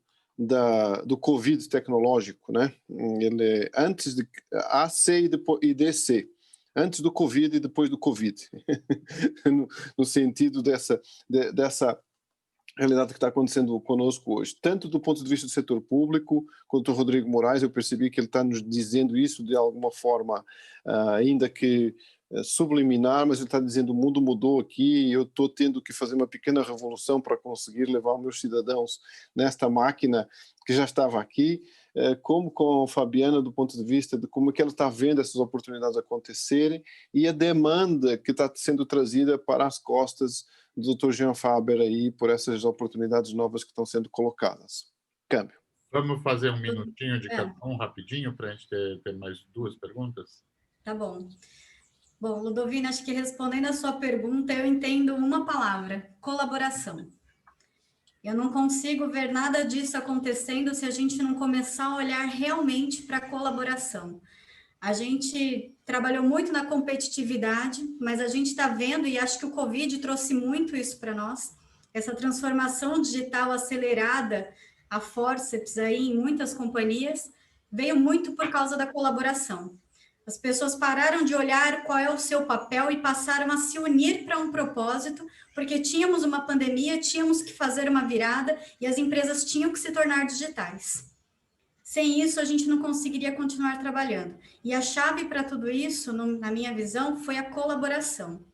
do Covid tecnológico, né? Ele antes de AC e DC, antes do Covid e depois do Covid, no sentido dessa realidade que está acontecendo conosco hoje, tanto do ponto de vista do setor público, quanto o Rodrigo Moraes, eu percebi que ele está nos dizendo isso de alguma forma, ainda que subliminar, mas ele está dizendo o mundo mudou aqui e eu estou tendo que fazer uma pequena revolução para conseguir levar os meus cidadãos nesta máquina que já estava aqui, como com a Fabiana do ponto de vista de como que ela está vendo essas oportunidades acontecerem e a demanda que está sendo trazida para as costas do Dr. Jean Faber aí por essas oportunidades novas que estão sendo colocadas. Câmbio. Vamos fazer um minutinho de cada um, rapidinho, para a gente ter mais 2 perguntas? Tá bom. Bom, Ludovino, acho que respondendo a sua pergunta, eu entendo uma palavra: colaboração. Eu não consigo ver nada disso acontecendo se a gente não começar a olhar realmente para a colaboração. A gente trabalhou muito na competitividade, mas a gente está vendo, e acho que o Covid trouxe muito isso para nós, essa transformação digital acelerada, a forceps aí em muitas companhias, veio muito por causa da colaboração. As pessoas pararam de olhar qual é o seu papel e passaram a se unir para um propósito, porque tínhamos uma pandemia, tínhamos que fazer uma virada e as empresas tinham que se tornar digitais. Sem isso, a gente não conseguiria continuar trabalhando. E a chave para tudo isso, na minha visão, foi a colaboração.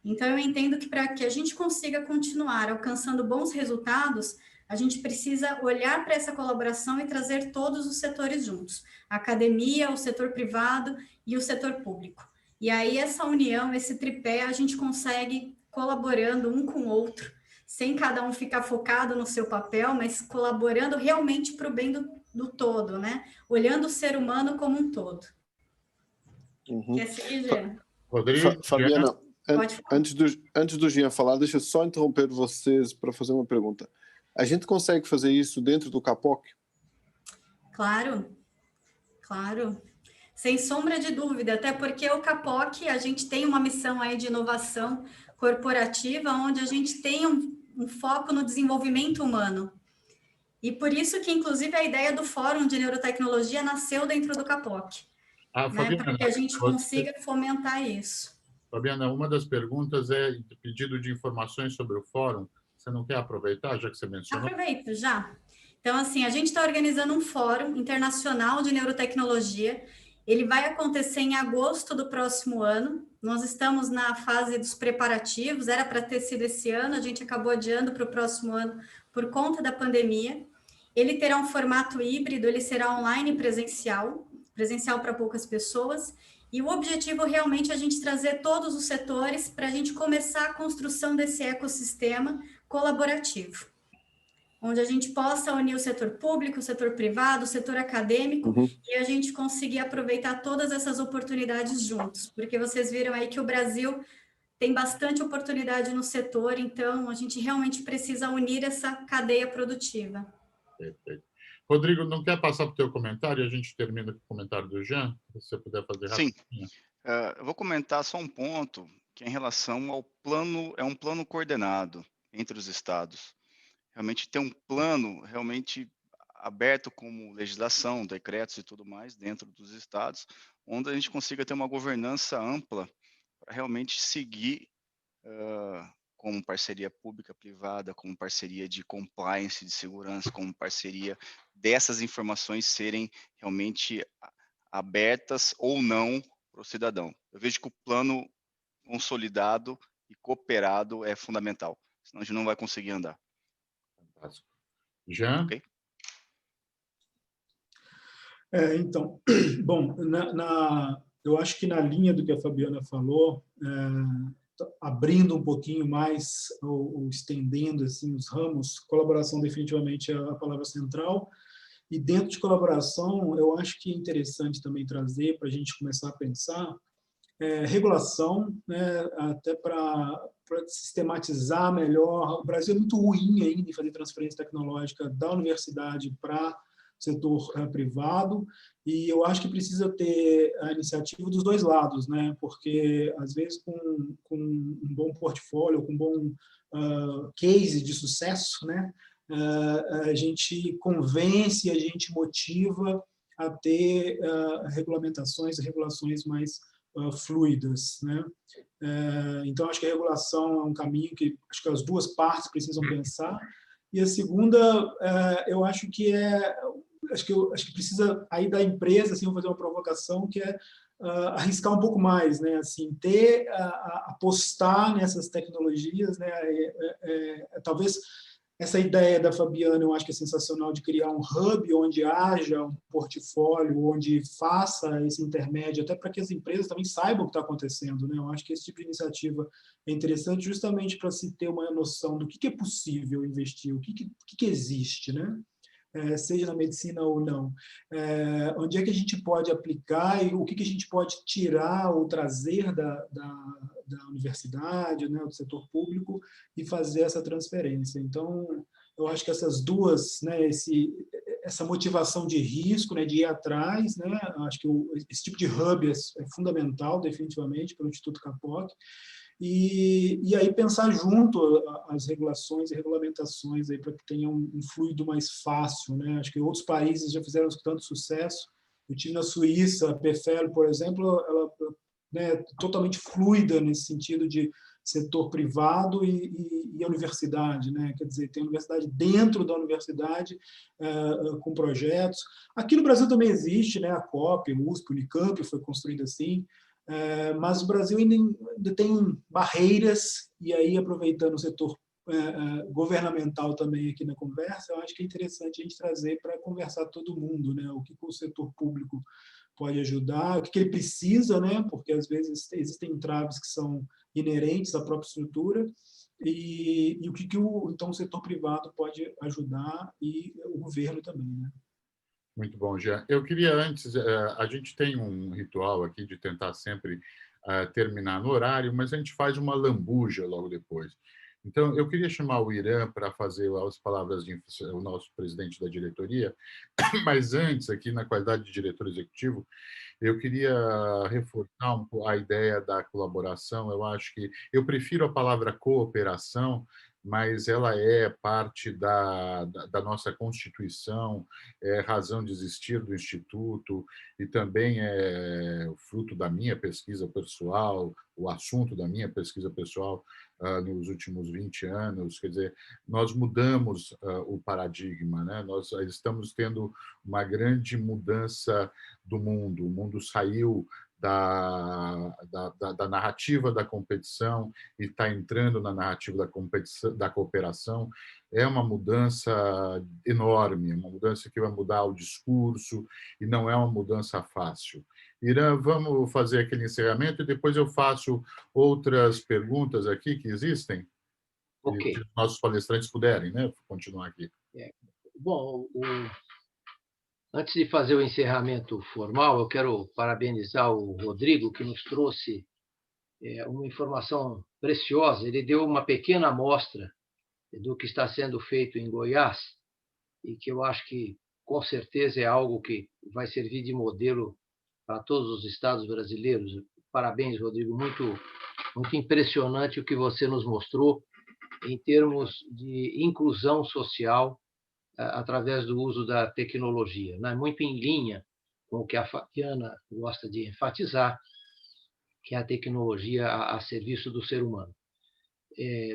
Então, eu entendo que para que a gente consiga continuar alcançando bons resultados, a gente precisa olhar para essa colaboração e trazer todos os setores juntos. A academia, o setor privado e o setor público. E aí, essa união, esse tripé, a gente consegue colaborando um com o outro, sem cada um ficar focado no seu papel, mas colaborando realmente para o bem do todo, né? Olhando o ser humano como um todo. Uhum. Quer seguir, Jean? Rodrigo? Fabiana, antes do Jean falar, deixa eu só interromper vocês para fazer uma pergunta. A gente consegue fazer isso dentro do CAPOC? Claro, claro. Sem sombra de dúvida, até porque o CAPOC, a gente tem uma missão aí de inovação corporativa, onde a gente tem um foco no desenvolvimento humano. E por isso que, inclusive, a ideia do Fórum de Neurotecnologia nasceu dentro do CAPOC, né? Fabiana, para que a gente consiga fomentar isso. Fabiana, uma das perguntas é pedido de informações sobre o fórum. Você não quer aproveitar, já que você mencionou? Aproveito, já. Então, assim, a gente está organizando um Fórum Internacional de Neurotecnologia. Ele vai acontecer em agosto do próximo ano. Nós estamos na fase dos preparativos, era para ter sido esse ano, a gente acabou adiando para o próximo ano por conta da pandemia. Ele terá um formato híbrido, ele será online e presencial para poucas pessoas, e o objetivo realmente é a gente trazer todos os setores para a gente começar a construção desse ecossistema colaborativo, onde a gente possa unir o setor público, o setor privado, o setor acadêmico, e a gente conseguir aproveitar todas essas oportunidades juntos, porque vocês viram aí que o Brasil tem bastante oportunidade no setor, então a gente realmente precisa unir essa cadeia produtiva. Perfeito. Rodrigo, não quer passar para o teu comentário e a gente termina com o comentário do Jean? Se você puder fazer rapidinho. Sim. Eu vou comentar só um ponto, que é em relação ao plano, é um plano coordenado entre os estados. Realmente ter um plano realmente aberto como legislação, decretos e tudo mais dentro dos estados, onde a gente consiga ter uma governança ampla para realmente seguir como parceria pública-privada, como parceria de compliance, de segurança, como parceria dessas informações serem realmente abertas ou não para o cidadão. Eu vejo que o plano consolidado e cooperado é fundamental, senão a gente não vai conseguir andar. Fantástico. Jean? Okay? Então, bom, eu acho que na linha do que a Fabiana falou, abrindo um pouquinho mais, ou estendendo assim, os ramos, colaboração definitivamente é a palavra central. E dentro de colaboração, eu acho que é interessante também trazer, para a gente começar a pensar, regulação, né, até para sistematizar melhor. O Brasil é muito ruim ainda em fazer transferência tecnológica da universidade para setor privado, e eu acho que precisa ter a iniciativa dos dois lados, né? Porque, às vezes, com um bom portfólio, com um bom case de sucesso, né? A gente convence, a gente motiva a ter regulamentações e regulações mais fluidas, né? Então, acho que a regulação é um caminho que acho que as duas partes precisam pensar. E a segunda, eu acho que acho que precisa aí da empresa, assim, vou fazer uma provocação, que é arriscar um pouco mais, né? Assim, apostar nessas tecnologias, né? Talvez essa ideia da Fabiana, eu acho que é sensacional, de criar um hub onde haja um portfólio, onde faça esse intermédio, até para que as empresas também saibam o que está acontecendo, né? Eu acho que esse tipo de iniciativa é interessante justamente para se ter uma noção do que é possível investir, o que existe, né? Seja na medicina ou não. Onde é que a gente pode aplicar e o que a gente pode tirar ou trazer da universidade, né, do setor público, e fazer essa transferência. Então, eu acho que essas duas, né, essa motivação de risco, né, de ir atrás, né, acho que esse tipo de hub é fundamental, definitivamente, para o Instituto Capoc. E aí pensar junto as regulações e regulamentações para que tenha um fluido mais fácil, né? Acho que outros países já fizeram tanto sucesso. Eu tive na Suíça, a PFL, por exemplo, ela, né, totalmente fluida nesse sentido de setor privado e a universidade, né? Quer dizer, tem a universidade dentro da universidade, com projetos. Aqui no Brasil também existe, né? A COP, o USP, o Unicamp foi construída assim. Mas o Brasil ainda tem barreiras, e aí, aproveitando o setor governamental também aqui na conversa, eu acho que é interessante a gente trazer para conversar todo mundo, né? O que o setor público pode ajudar, o que ele precisa, né? Porque, às vezes, existem entraves que são inerentes à própria estrutura, e o que então, o setor privado pode ajudar, e o governo também, né? Muito bom, Jean. Eu queria antes, a gente tem um ritual aqui de tentar sempre terminar no horário, mas a gente faz uma lambuja logo depois. Então, eu queria chamar o Irã para fazer as palavras o nosso presidente da diretoria, mas antes, aqui na qualidade de diretor executivo, eu queria reforçar a ideia da colaboração. Eu acho que eu prefiro a palavra cooperação, mas ela é parte da nossa Constituição, é razão de existir do Instituto, e também é fruto da minha pesquisa pessoal, o assunto da minha pesquisa pessoal nos últimos 20 anos. Quer dizer, nós mudamos o paradigma, né? Nós estamos tendo uma grande mudança do mundo. O mundo saiu da narrativa da competição e está entrando na narrativa da competição, da cooperação. É uma mudança enorme, uma mudança que vai mudar o discurso, e não é uma mudança fácil. Irã, vamos fazer aquele encerramento e depois eu faço outras perguntas aqui que existem, Ok. se os nossos palestrantes puderem, né, continuar aqui. Bom, antes de fazer o encerramento formal, eu quero parabenizar o Rodrigo, que nos trouxe uma informação preciosa. Ele deu uma pequena amostra do que está sendo feito em Goiás, e que eu acho que, com certeza, é algo que vai servir de modelo para todos os estados brasileiros. Parabéns, Rodrigo. Muito, muito impressionante o que você nos mostrou em termos de inclusão social através do uso da tecnologia, né? Muito em linha com o que a Fabiana gosta de enfatizar, que é a tecnologia a serviço do ser humano.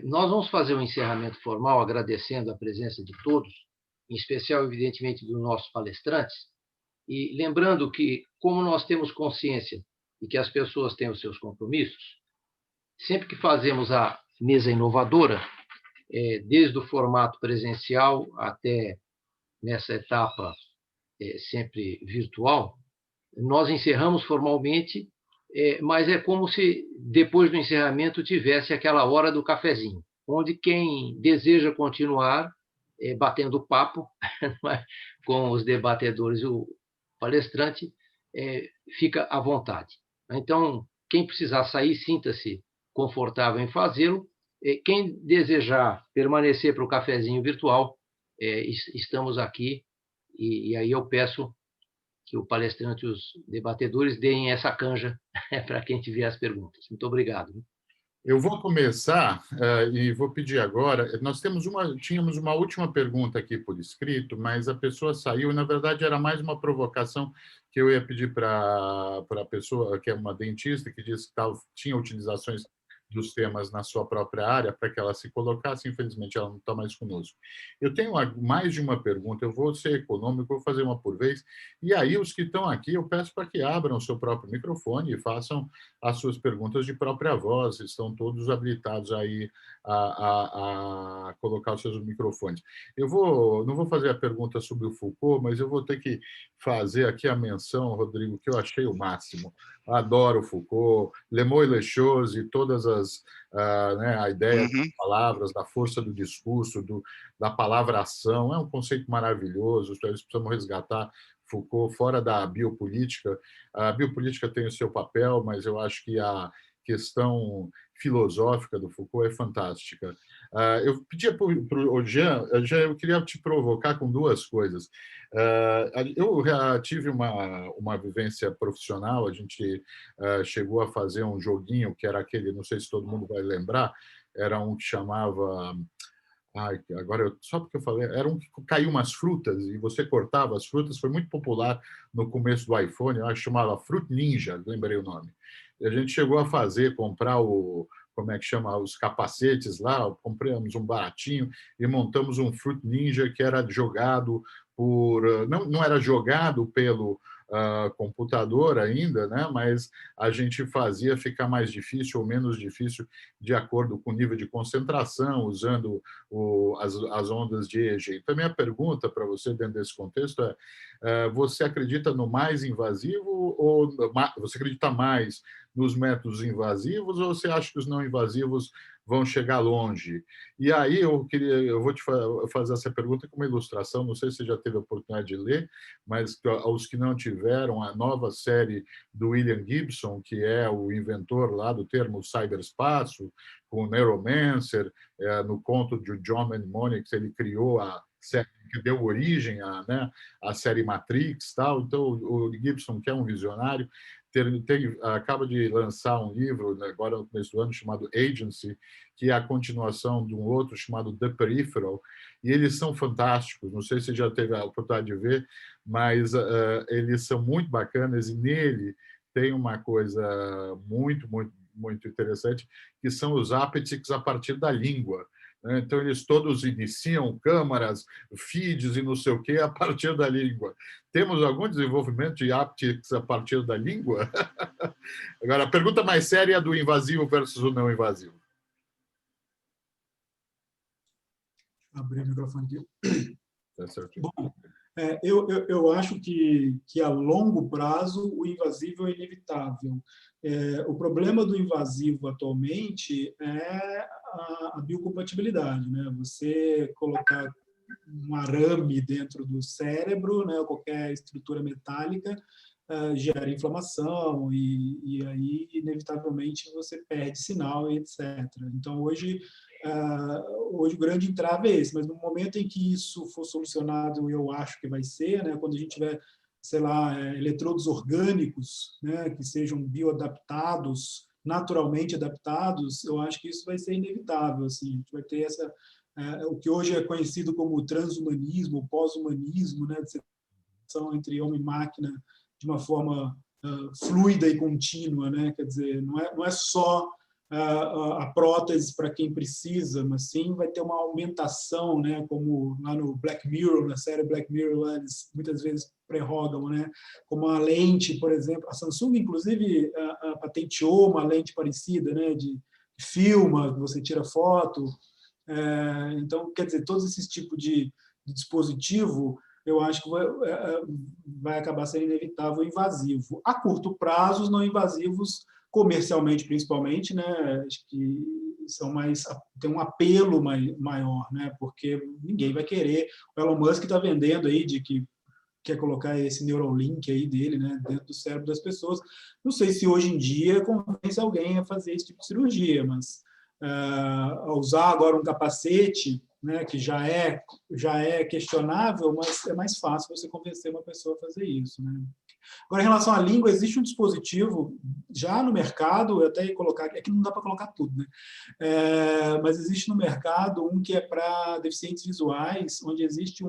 Nós vamos fazer um encerramento formal agradecendo a presença de todos, em especial, evidentemente, dos nossos palestrantes, e lembrando que, como nós temos consciência de que as pessoas têm os seus compromissos, sempre que fazemos a mesa inovadora, desde o formato presencial até nessa etapa sempre virtual, nós encerramos formalmente, mas é como se depois do encerramento tivesse aquela hora do cafezinho, onde quem deseja continuar batendo papo com os debatedores e o palestrante fica à vontade. Então, quem precisar sair, sinta-se confortável em fazê-lo. Quem desejar permanecer para o cafezinho virtual, estamos aqui e aí eu peço que o palestrante e os debatedores deem essa canja para quem tiver as perguntas. Muito obrigado. Eu vou começar e vou pedir agora. Nós tínhamos uma última pergunta aqui por escrito, mas a pessoa saiu e, na verdade, era mais uma provocação que eu ia pedir para a pessoa, que é uma dentista, que disse que tinha utilizações dos temas na sua própria área, para que ela se colocasse. Infelizmente, ela não está mais conosco. Eu tenho mais de uma pergunta, eu vou ser econômico, vou fazer uma por vez, e aí os que estão aqui, eu peço para que abram o seu próprio microfone e façam as suas perguntas de própria voz, estão todos habilitados aí a colocar os seus microfones. Eu não vou fazer a pergunta sobre o Foucault, mas eu vou ter que fazer aqui a menção, Rodrigo, que eu achei o máximo. Adoro Foucault, Le Mots et les Choses e todas a ideia das palavras, da força do discurso, da palavra-ação, é um conceito maravilhoso, eles precisam resgatar Foucault fora da biopolítica. A biopolítica tem o seu papel, mas eu acho que a questão filosófica do Foucault é fantástica. Eu pedia para o Jean, eu queria te provocar com duas coisas. Eu tive uma vivência profissional, a gente chegou a fazer um joguinho que era aquele, não sei se todo mundo vai lembrar, era um que chamava... agora, só porque eu falei, era um que caiu umas frutas e você cortava as frutas, foi muito popular no começo do iPhone, eu acho que chamava Fruit Ninja, lembrei o nome. E a gente chegou a comprar como é que chama, os capacetes lá, compramos um baratinho e montamos um Fruit Ninja que era jogado não era jogado pelo computador ainda, né? Mas a gente fazia ficar mais difícil ou menos difícil de acordo com o nível de concentração, usando as ondas de EG. Então, minha pergunta para você dentro desse contexto você acredita no mais invasivo ou você acredita mais nos métodos invasivos ou você acha que os não invasivos vão chegar longe? E aí eu vou te fazer essa pergunta com uma ilustração, não sei se você já teve a oportunidade de ler, mas aos que não tiveram, a nova série do William Gibson, que é o inventor lá do termo cyberespaço, com o Neuromancer, no conto de John Mnemonic, ele criou a série que deu origem à série Matrix, tal. Então o Gibson, que é um visionário, acaba de lançar um livro, agora no começo do ano, chamado Agency, que é a continuação de um outro chamado The Peripheral, e eles são fantásticos, não sei se você já teve a oportunidade de ver, mas eles são muito bacanas, e nele tem uma coisa muito, muito, muito interessante, que são os apetics a partir da língua. Então, eles todos iniciam câmaras, feeds e não sei o quê a partir da língua. Temos algum desenvolvimento de aptics a partir da língua? Agora, a pergunta mais séria é do invasivo versus o não invasivo. Abrir o microfone aqui. Tá certo. Bom, eu acho que a longo prazo o invasivo é inevitável. O problema do invasivo atualmente é a biocompatibilidade, né? Você colocar um arame dentro do cérebro, né, ou qualquer estrutura metálica, gera inflamação e aí, inevitavelmente, você perde sinal e etc. Então, hoje o grande entrave é esse, mas no momento em que isso for solucionado, eu acho que vai ser, né, quando a gente tiver, sei lá, eletrodos orgânicos, né, que sejam bioadaptados, naturalmente adaptados, eu acho que isso vai ser inevitável. Assim, a gente vai ter o que hoje é conhecido como transhumanismo, pós-humanismo, né, de separação entre homem e máquina de uma forma fluida e contínua, né? Quer dizer, não é só a prótese para quem precisa, mas sim vai ter uma aumentação, né? Como lá no Black Mirror, na série Black Mirror, lá eles muitas vezes prerrogam, né? Como a lente, por exemplo, a Samsung inclusive patenteou uma lente parecida, né? De filma, você tira foto. Então, quer dizer, todos esses tipos de dispositivo, eu acho que vai acabar sendo inevitável invasivo. A curto prazo, os não invasivos, comercialmente principalmente, né, acho que tem um apelo maior, né, porque ninguém vai querer. O Elon Musk está vendendo aí de que quer colocar esse Neuralink aí dele, né, dentro do cérebro das pessoas. Não sei se hoje em dia convence alguém a fazer esse tipo de cirurgia, mas usar agora um capacete, né, que já é questionável, mas é mais fácil você convencer uma pessoa a fazer isso, né? Agora, em relação à língua, existe um dispositivo já no mercado, eu até ia colocar, aqui não dá para colocar tudo, né? Mas existe no mercado um que é para deficientes visuais, onde existe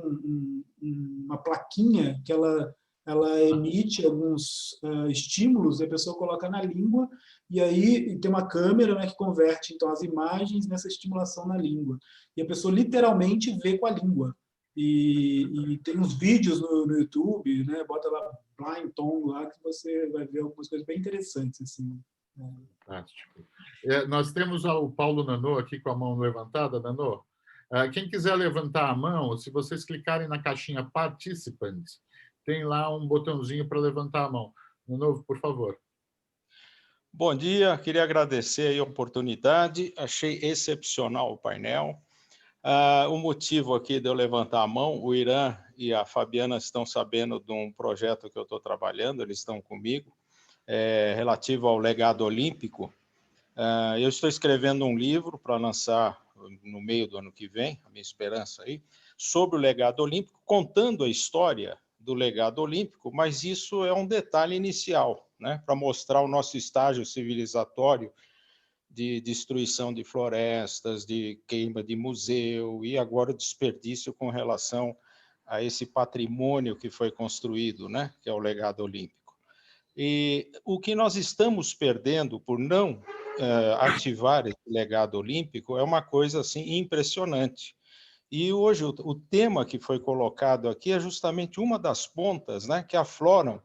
uma plaquinha que ela emite alguns estímulos e a pessoa coloca na língua e aí tem uma câmera, né, que converte então as imagens nessa estimulação na língua. E a pessoa literalmente vê com a língua. E tem uns vídeos no YouTube, né? Bota lá Blind Tom lá que você vai ver algumas coisas bem interessantes assim. Fantástico. Nós temos o Paulo Nanô aqui com a mão levantada. Nanô, quem quiser levantar a mão, se vocês clicarem na caixinha Participants, tem lá um botãozinho para levantar a mão. Nanô, por favor. Bom dia, queria agradecer aí a oportunidade, achei excepcional o painel. O motivo aqui de eu levantar a mão, o Irã e a Fabiana estão sabendo de um projeto que eu estou trabalhando, eles estão comigo, relativo ao legado olímpico. Eu estou escrevendo um livro para lançar no meio do ano que vem, a minha esperança aí, sobre o legado olímpico, contando a história do legado olímpico, mas isso é um detalhe inicial, né, para mostrar o nosso estágio civilizatório de destruição de florestas, de queima de museu e agora o desperdício com relação a esse patrimônio que foi construído, né, que é o legado olímpico. E o que nós estamos perdendo por não ativar esse legado olímpico é uma coisa assim impressionante. E hoje o tema que foi colocado aqui é justamente uma das pontas, né, que afloram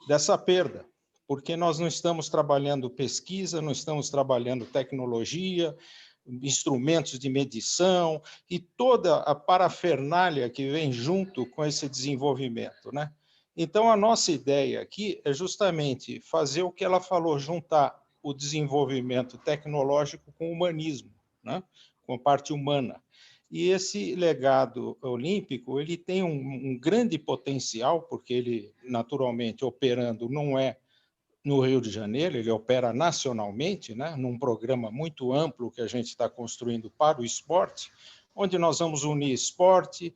dessa perda, porque nós não estamos trabalhando pesquisa, não estamos trabalhando tecnologia, instrumentos de medição e toda a parafernália que vem junto com esse desenvolvimento, né? Então, a nossa ideia aqui é justamente fazer o que ela falou, juntar o desenvolvimento tecnológico com o humanismo, né? Com a parte humana. E esse legado olímpico, ele tem um grande potencial, porque ele, naturalmente, operando não é no Rio de Janeiro, ele opera nacionalmente, né, num programa muito amplo que a gente está construindo para o esporte, onde nós vamos unir esporte,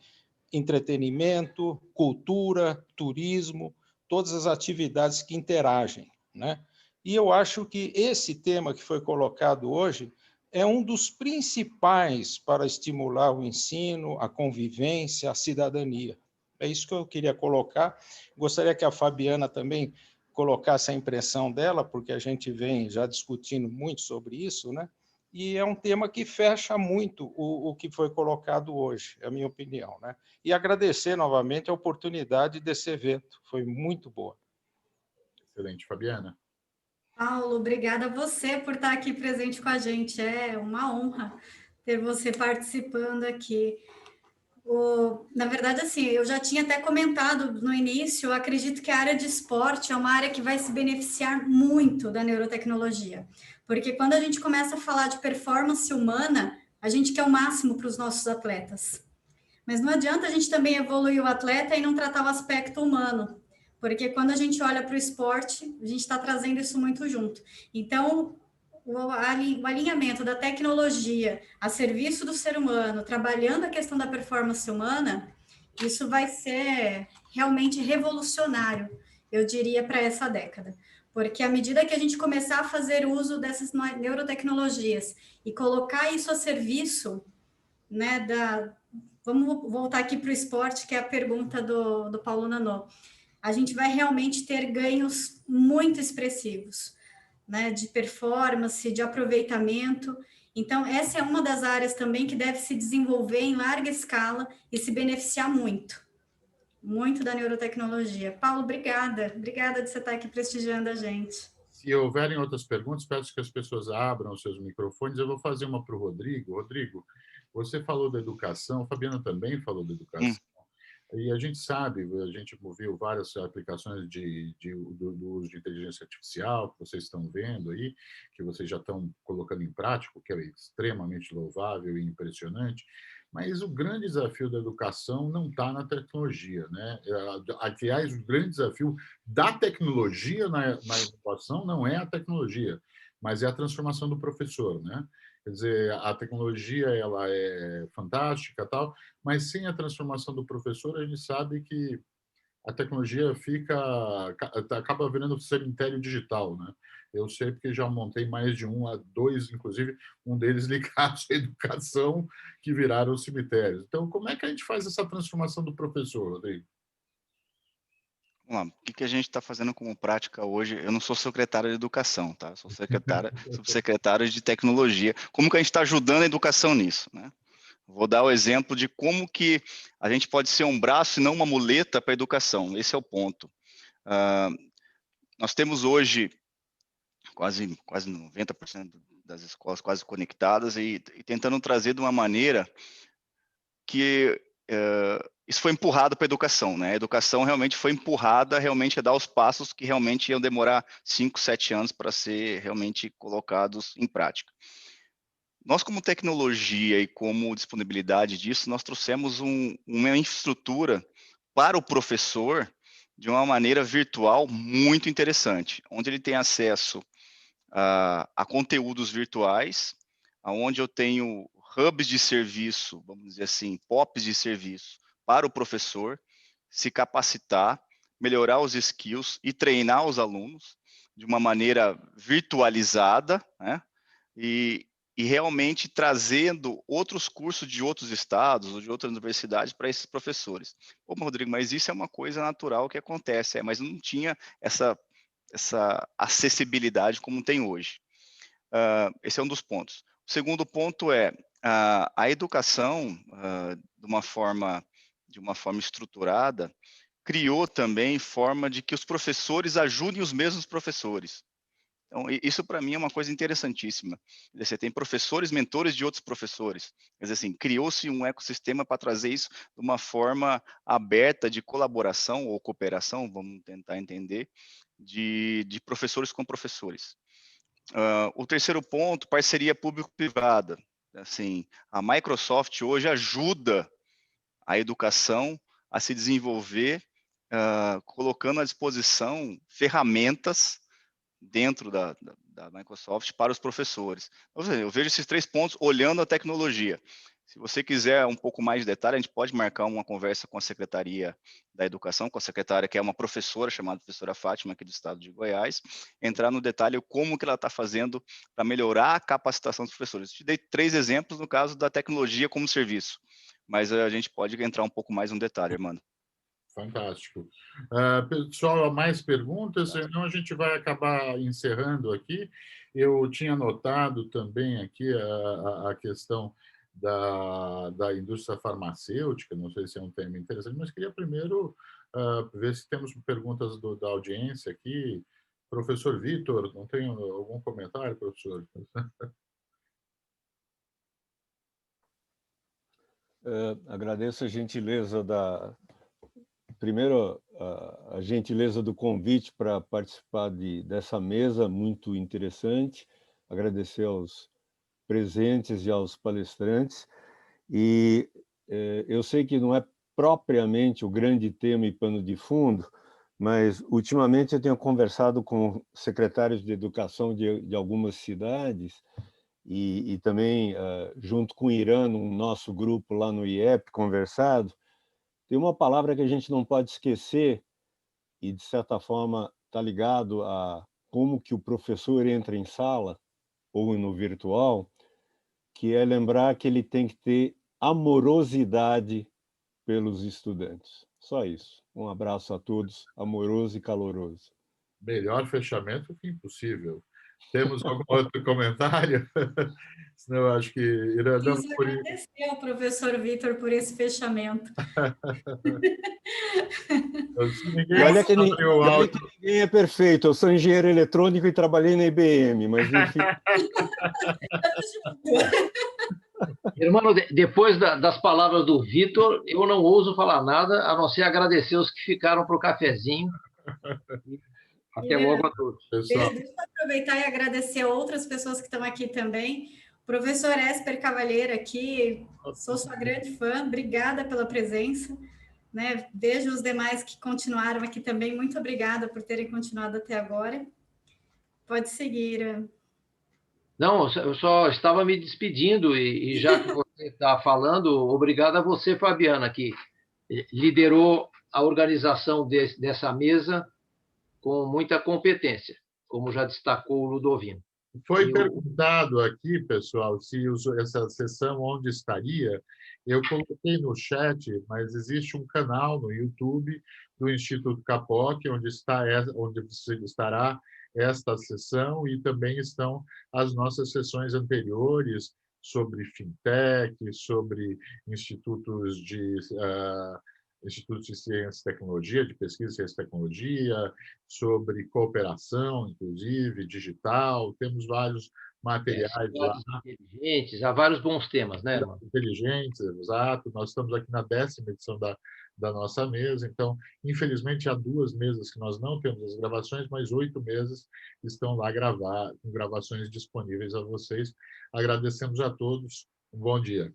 entretenimento, cultura, turismo, todas as atividades que interagem, né? E eu acho que esse tema que foi colocado hoje é um dos principais para estimular o ensino, a convivência, a cidadania. É isso que eu queria colocar. Gostaria que a Fabiana também colocasse a impressão dela, porque a gente vem já discutindo muito sobre isso, né? E é um tema que fecha muito o que foi colocado hoje, é a minha opinião, né? E agradecer novamente a oportunidade desse evento, foi muito boa. Excelente, Fabiana. Paulo, obrigada a você por estar aqui presente com a gente. É uma honra ter você participando aqui. Na verdade, assim, eu já tinha até comentado no início, eu acredito que a área de esporte é uma área que vai se beneficiar muito da neurotecnologia, porque quando a gente começa a falar de performance humana, a gente quer o máximo para os nossos atletas. Mas não adianta a gente também evoluir o atleta e não tratar o aspecto humano, porque quando a gente olha para o esporte, a gente está trazendo isso muito junto. Então, o alinhamento da tecnologia a serviço do ser humano, trabalhando a questão da performance humana, isso vai ser realmente revolucionário, eu diria, para essa década. Porque à medida que a gente começar a fazer uso dessas neurotecnologias e colocar isso a serviço, né, vamos voltar aqui para o esporte, que é a pergunta do Paulo Nanô. A gente vai realmente ter ganhos muito expressivos, né, de performance, de aproveitamento. Então, essa é uma das áreas também que deve se desenvolver em larga escala e se beneficiar muito da neurotecnologia. Paulo, obrigada de você estar aqui prestigiando a gente. Se houverem outras perguntas, peço que as pessoas abram os seus microfones. Eu vou fazer uma para o Rodrigo. Rodrigo, você falou da educação, a Fabiana também falou da educação. E a gente sabe, a gente viu várias aplicações do uso de inteligência artificial que vocês estão vendo aí, que vocês já estão colocando em prática, que é extremamente louvável e impressionante. Mas o grande desafio da educação não está na tecnologia, né? Aliás, o grande desafio da tecnologia na educação não é a tecnologia, mas é a transformação do professor, né? Quer dizer, a tecnologia ela é fantástica, tal, mas sem a transformação do professor, a gente sabe que a tecnologia acaba virando um cemitério digital, né? Eu sei porque já montei mais de um, a dois, inclusive, um deles ligados à educação, que viraram cemitérios. Então, como é que a gente faz essa transformação do professor, Rodrigo? Vamos lá, o que a gente está fazendo como prática hoje? Eu não sou secretário de educação, tá? Sou subsecretário de tecnologia. Como que a gente está ajudando a educação nisso, né? Vou dar o exemplo de como que a gente pode ser um braço e não uma muleta para a educação. Esse é o ponto. Nós temos hoje quase 90% das escolas quase conectadas e tentando trazer de uma maneira que isso foi empurrado para a educação, né? A educação realmente foi empurrada a dar os passos que realmente iam demorar 5, 7 anos para ser realmente colocados em prática. Nós, como tecnologia e como disponibilidade disso, nós trouxemos uma infraestrutura para o professor de uma maneira virtual muito interessante, onde ele tem acesso a conteúdos virtuais, onde eu tenho hubs de serviço, vamos dizer assim, POPs de serviço para o professor se capacitar, melhorar os skills e treinar os alunos de uma maneira virtualizada, né? E realmente trazendo outros cursos de outros estados ou de outras universidades para esses professores. Pô, Rodrigo, mas isso é uma coisa natural que acontece, mas não tinha essa acessibilidade como tem hoje. Esse é um dos pontos. O segundo ponto é a educação, de uma forma estruturada, criou também forma de que os professores ajudem os mesmos professores. Então, isso para mim é uma coisa interessantíssima. Você tem professores, mentores de outros professores. Quer dizer assim, criou-se um ecossistema para trazer isso de uma forma aberta de colaboração ou cooperação, vamos tentar entender, de professores com professores. O terceiro ponto, parceria público-privada. Assim, a Microsoft hoje ajuda a educação a se desenvolver, colocando à disposição ferramentas dentro da Microsoft para os professores. Eu vejo esses 3 pontos olhando a tecnologia. Se você quiser um pouco mais de detalhe, a gente pode marcar uma conversa com a Secretaria da Educação, com a secretária, que é uma professora chamada professora Fátima, aqui do estado de Goiás, entrar no detalhe como que ela está fazendo para melhorar a capacitação dos professores. Eu te dei 3 exemplos no caso da tecnologia como serviço, mas a gente pode entrar um pouco mais no detalhe, Armando. Fantástico. Pessoal, mais perguntas? Senão a gente vai acabar encerrando aqui. Eu tinha notado também aqui a questão da indústria farmacêutica, não sei se é um tema interessante, mas queria primeiro ver se temos perguntas da audiência aqui. Professor Vitor, não tem algum comentário, professor? Agradeço a gentileza primeiro, a gentileza do convite para participar dessa mesa muito interessante, agradecer aos presentes e aos palestrantes, e eu sei que não é propriamente o grande tema e pano de fundo, mas ultimamente eu tenho conversado com secretários de educação de algumas cidades, e também, junto com o Irã, no nosso grupo lá no IEP, conversado. Tem uma palavra que a gente não pode esquecer, e de certa forma está ligado a como que o professor entra em sala, ou no virtual, que é lembrar que ele tem que ter amorosidade pelos estudantes. Só isso. Um abraço a todos, amoroso e caloroso. Melhor fechamento que impossível. Temos algum outro comentário? Senão eu acho que iremos por agradecer ao professor Vitor por esse fechamento. E olha que ninguém é perfeito. Eu sou engenheiro eletrônico e trabalhei na IBM, mas enfim. Irmão, depois das palavras do Vitor, eu não ouso falar nada, a não ser agradecer os que ficaram para o cafezinho. Até logo a todos. Deixa eu aproveitar e agradecer a outras pessoas que estão aqui também. O professor Esper Cavalheiro aqui, sou sua grande fã, obrigada pela presença. Né? Vejo os demais que continuaram aqui também, muito obrigada por terem continuado até agora. Pode seguir. Não, eu só estava me despedindo e já que você está falando, obrigado a você, Fabiana, que liderou a organização dessa mesa com muita competência, como já destacou o Ludovino. Foi perguntado aqui, pessoal, se essa sessão onde estaria. Eu coloquei no chat, mas existe um canal no YouTube do Instituto Capoc, onde estará esta sessão, e também estão as nossas sessões anteriores sobre fintech, sobre institutos de ciência e tecnologia, de pesquisa em ciência e tecnologia, sobre cooperação, inclusive, digital. Temos vários materiais lá. Inteligentes, há vários bons temas, né, Hermano? Inteligentes, exato. Nós estamos aqui na 10ª edição da nossa mesa, então, infelizmente, há 2 mesas que nós não temos as gravações, mas 8 mesas estão lá com gravações disponíveis a vocês. Agradecemos a todos. Um bom dia.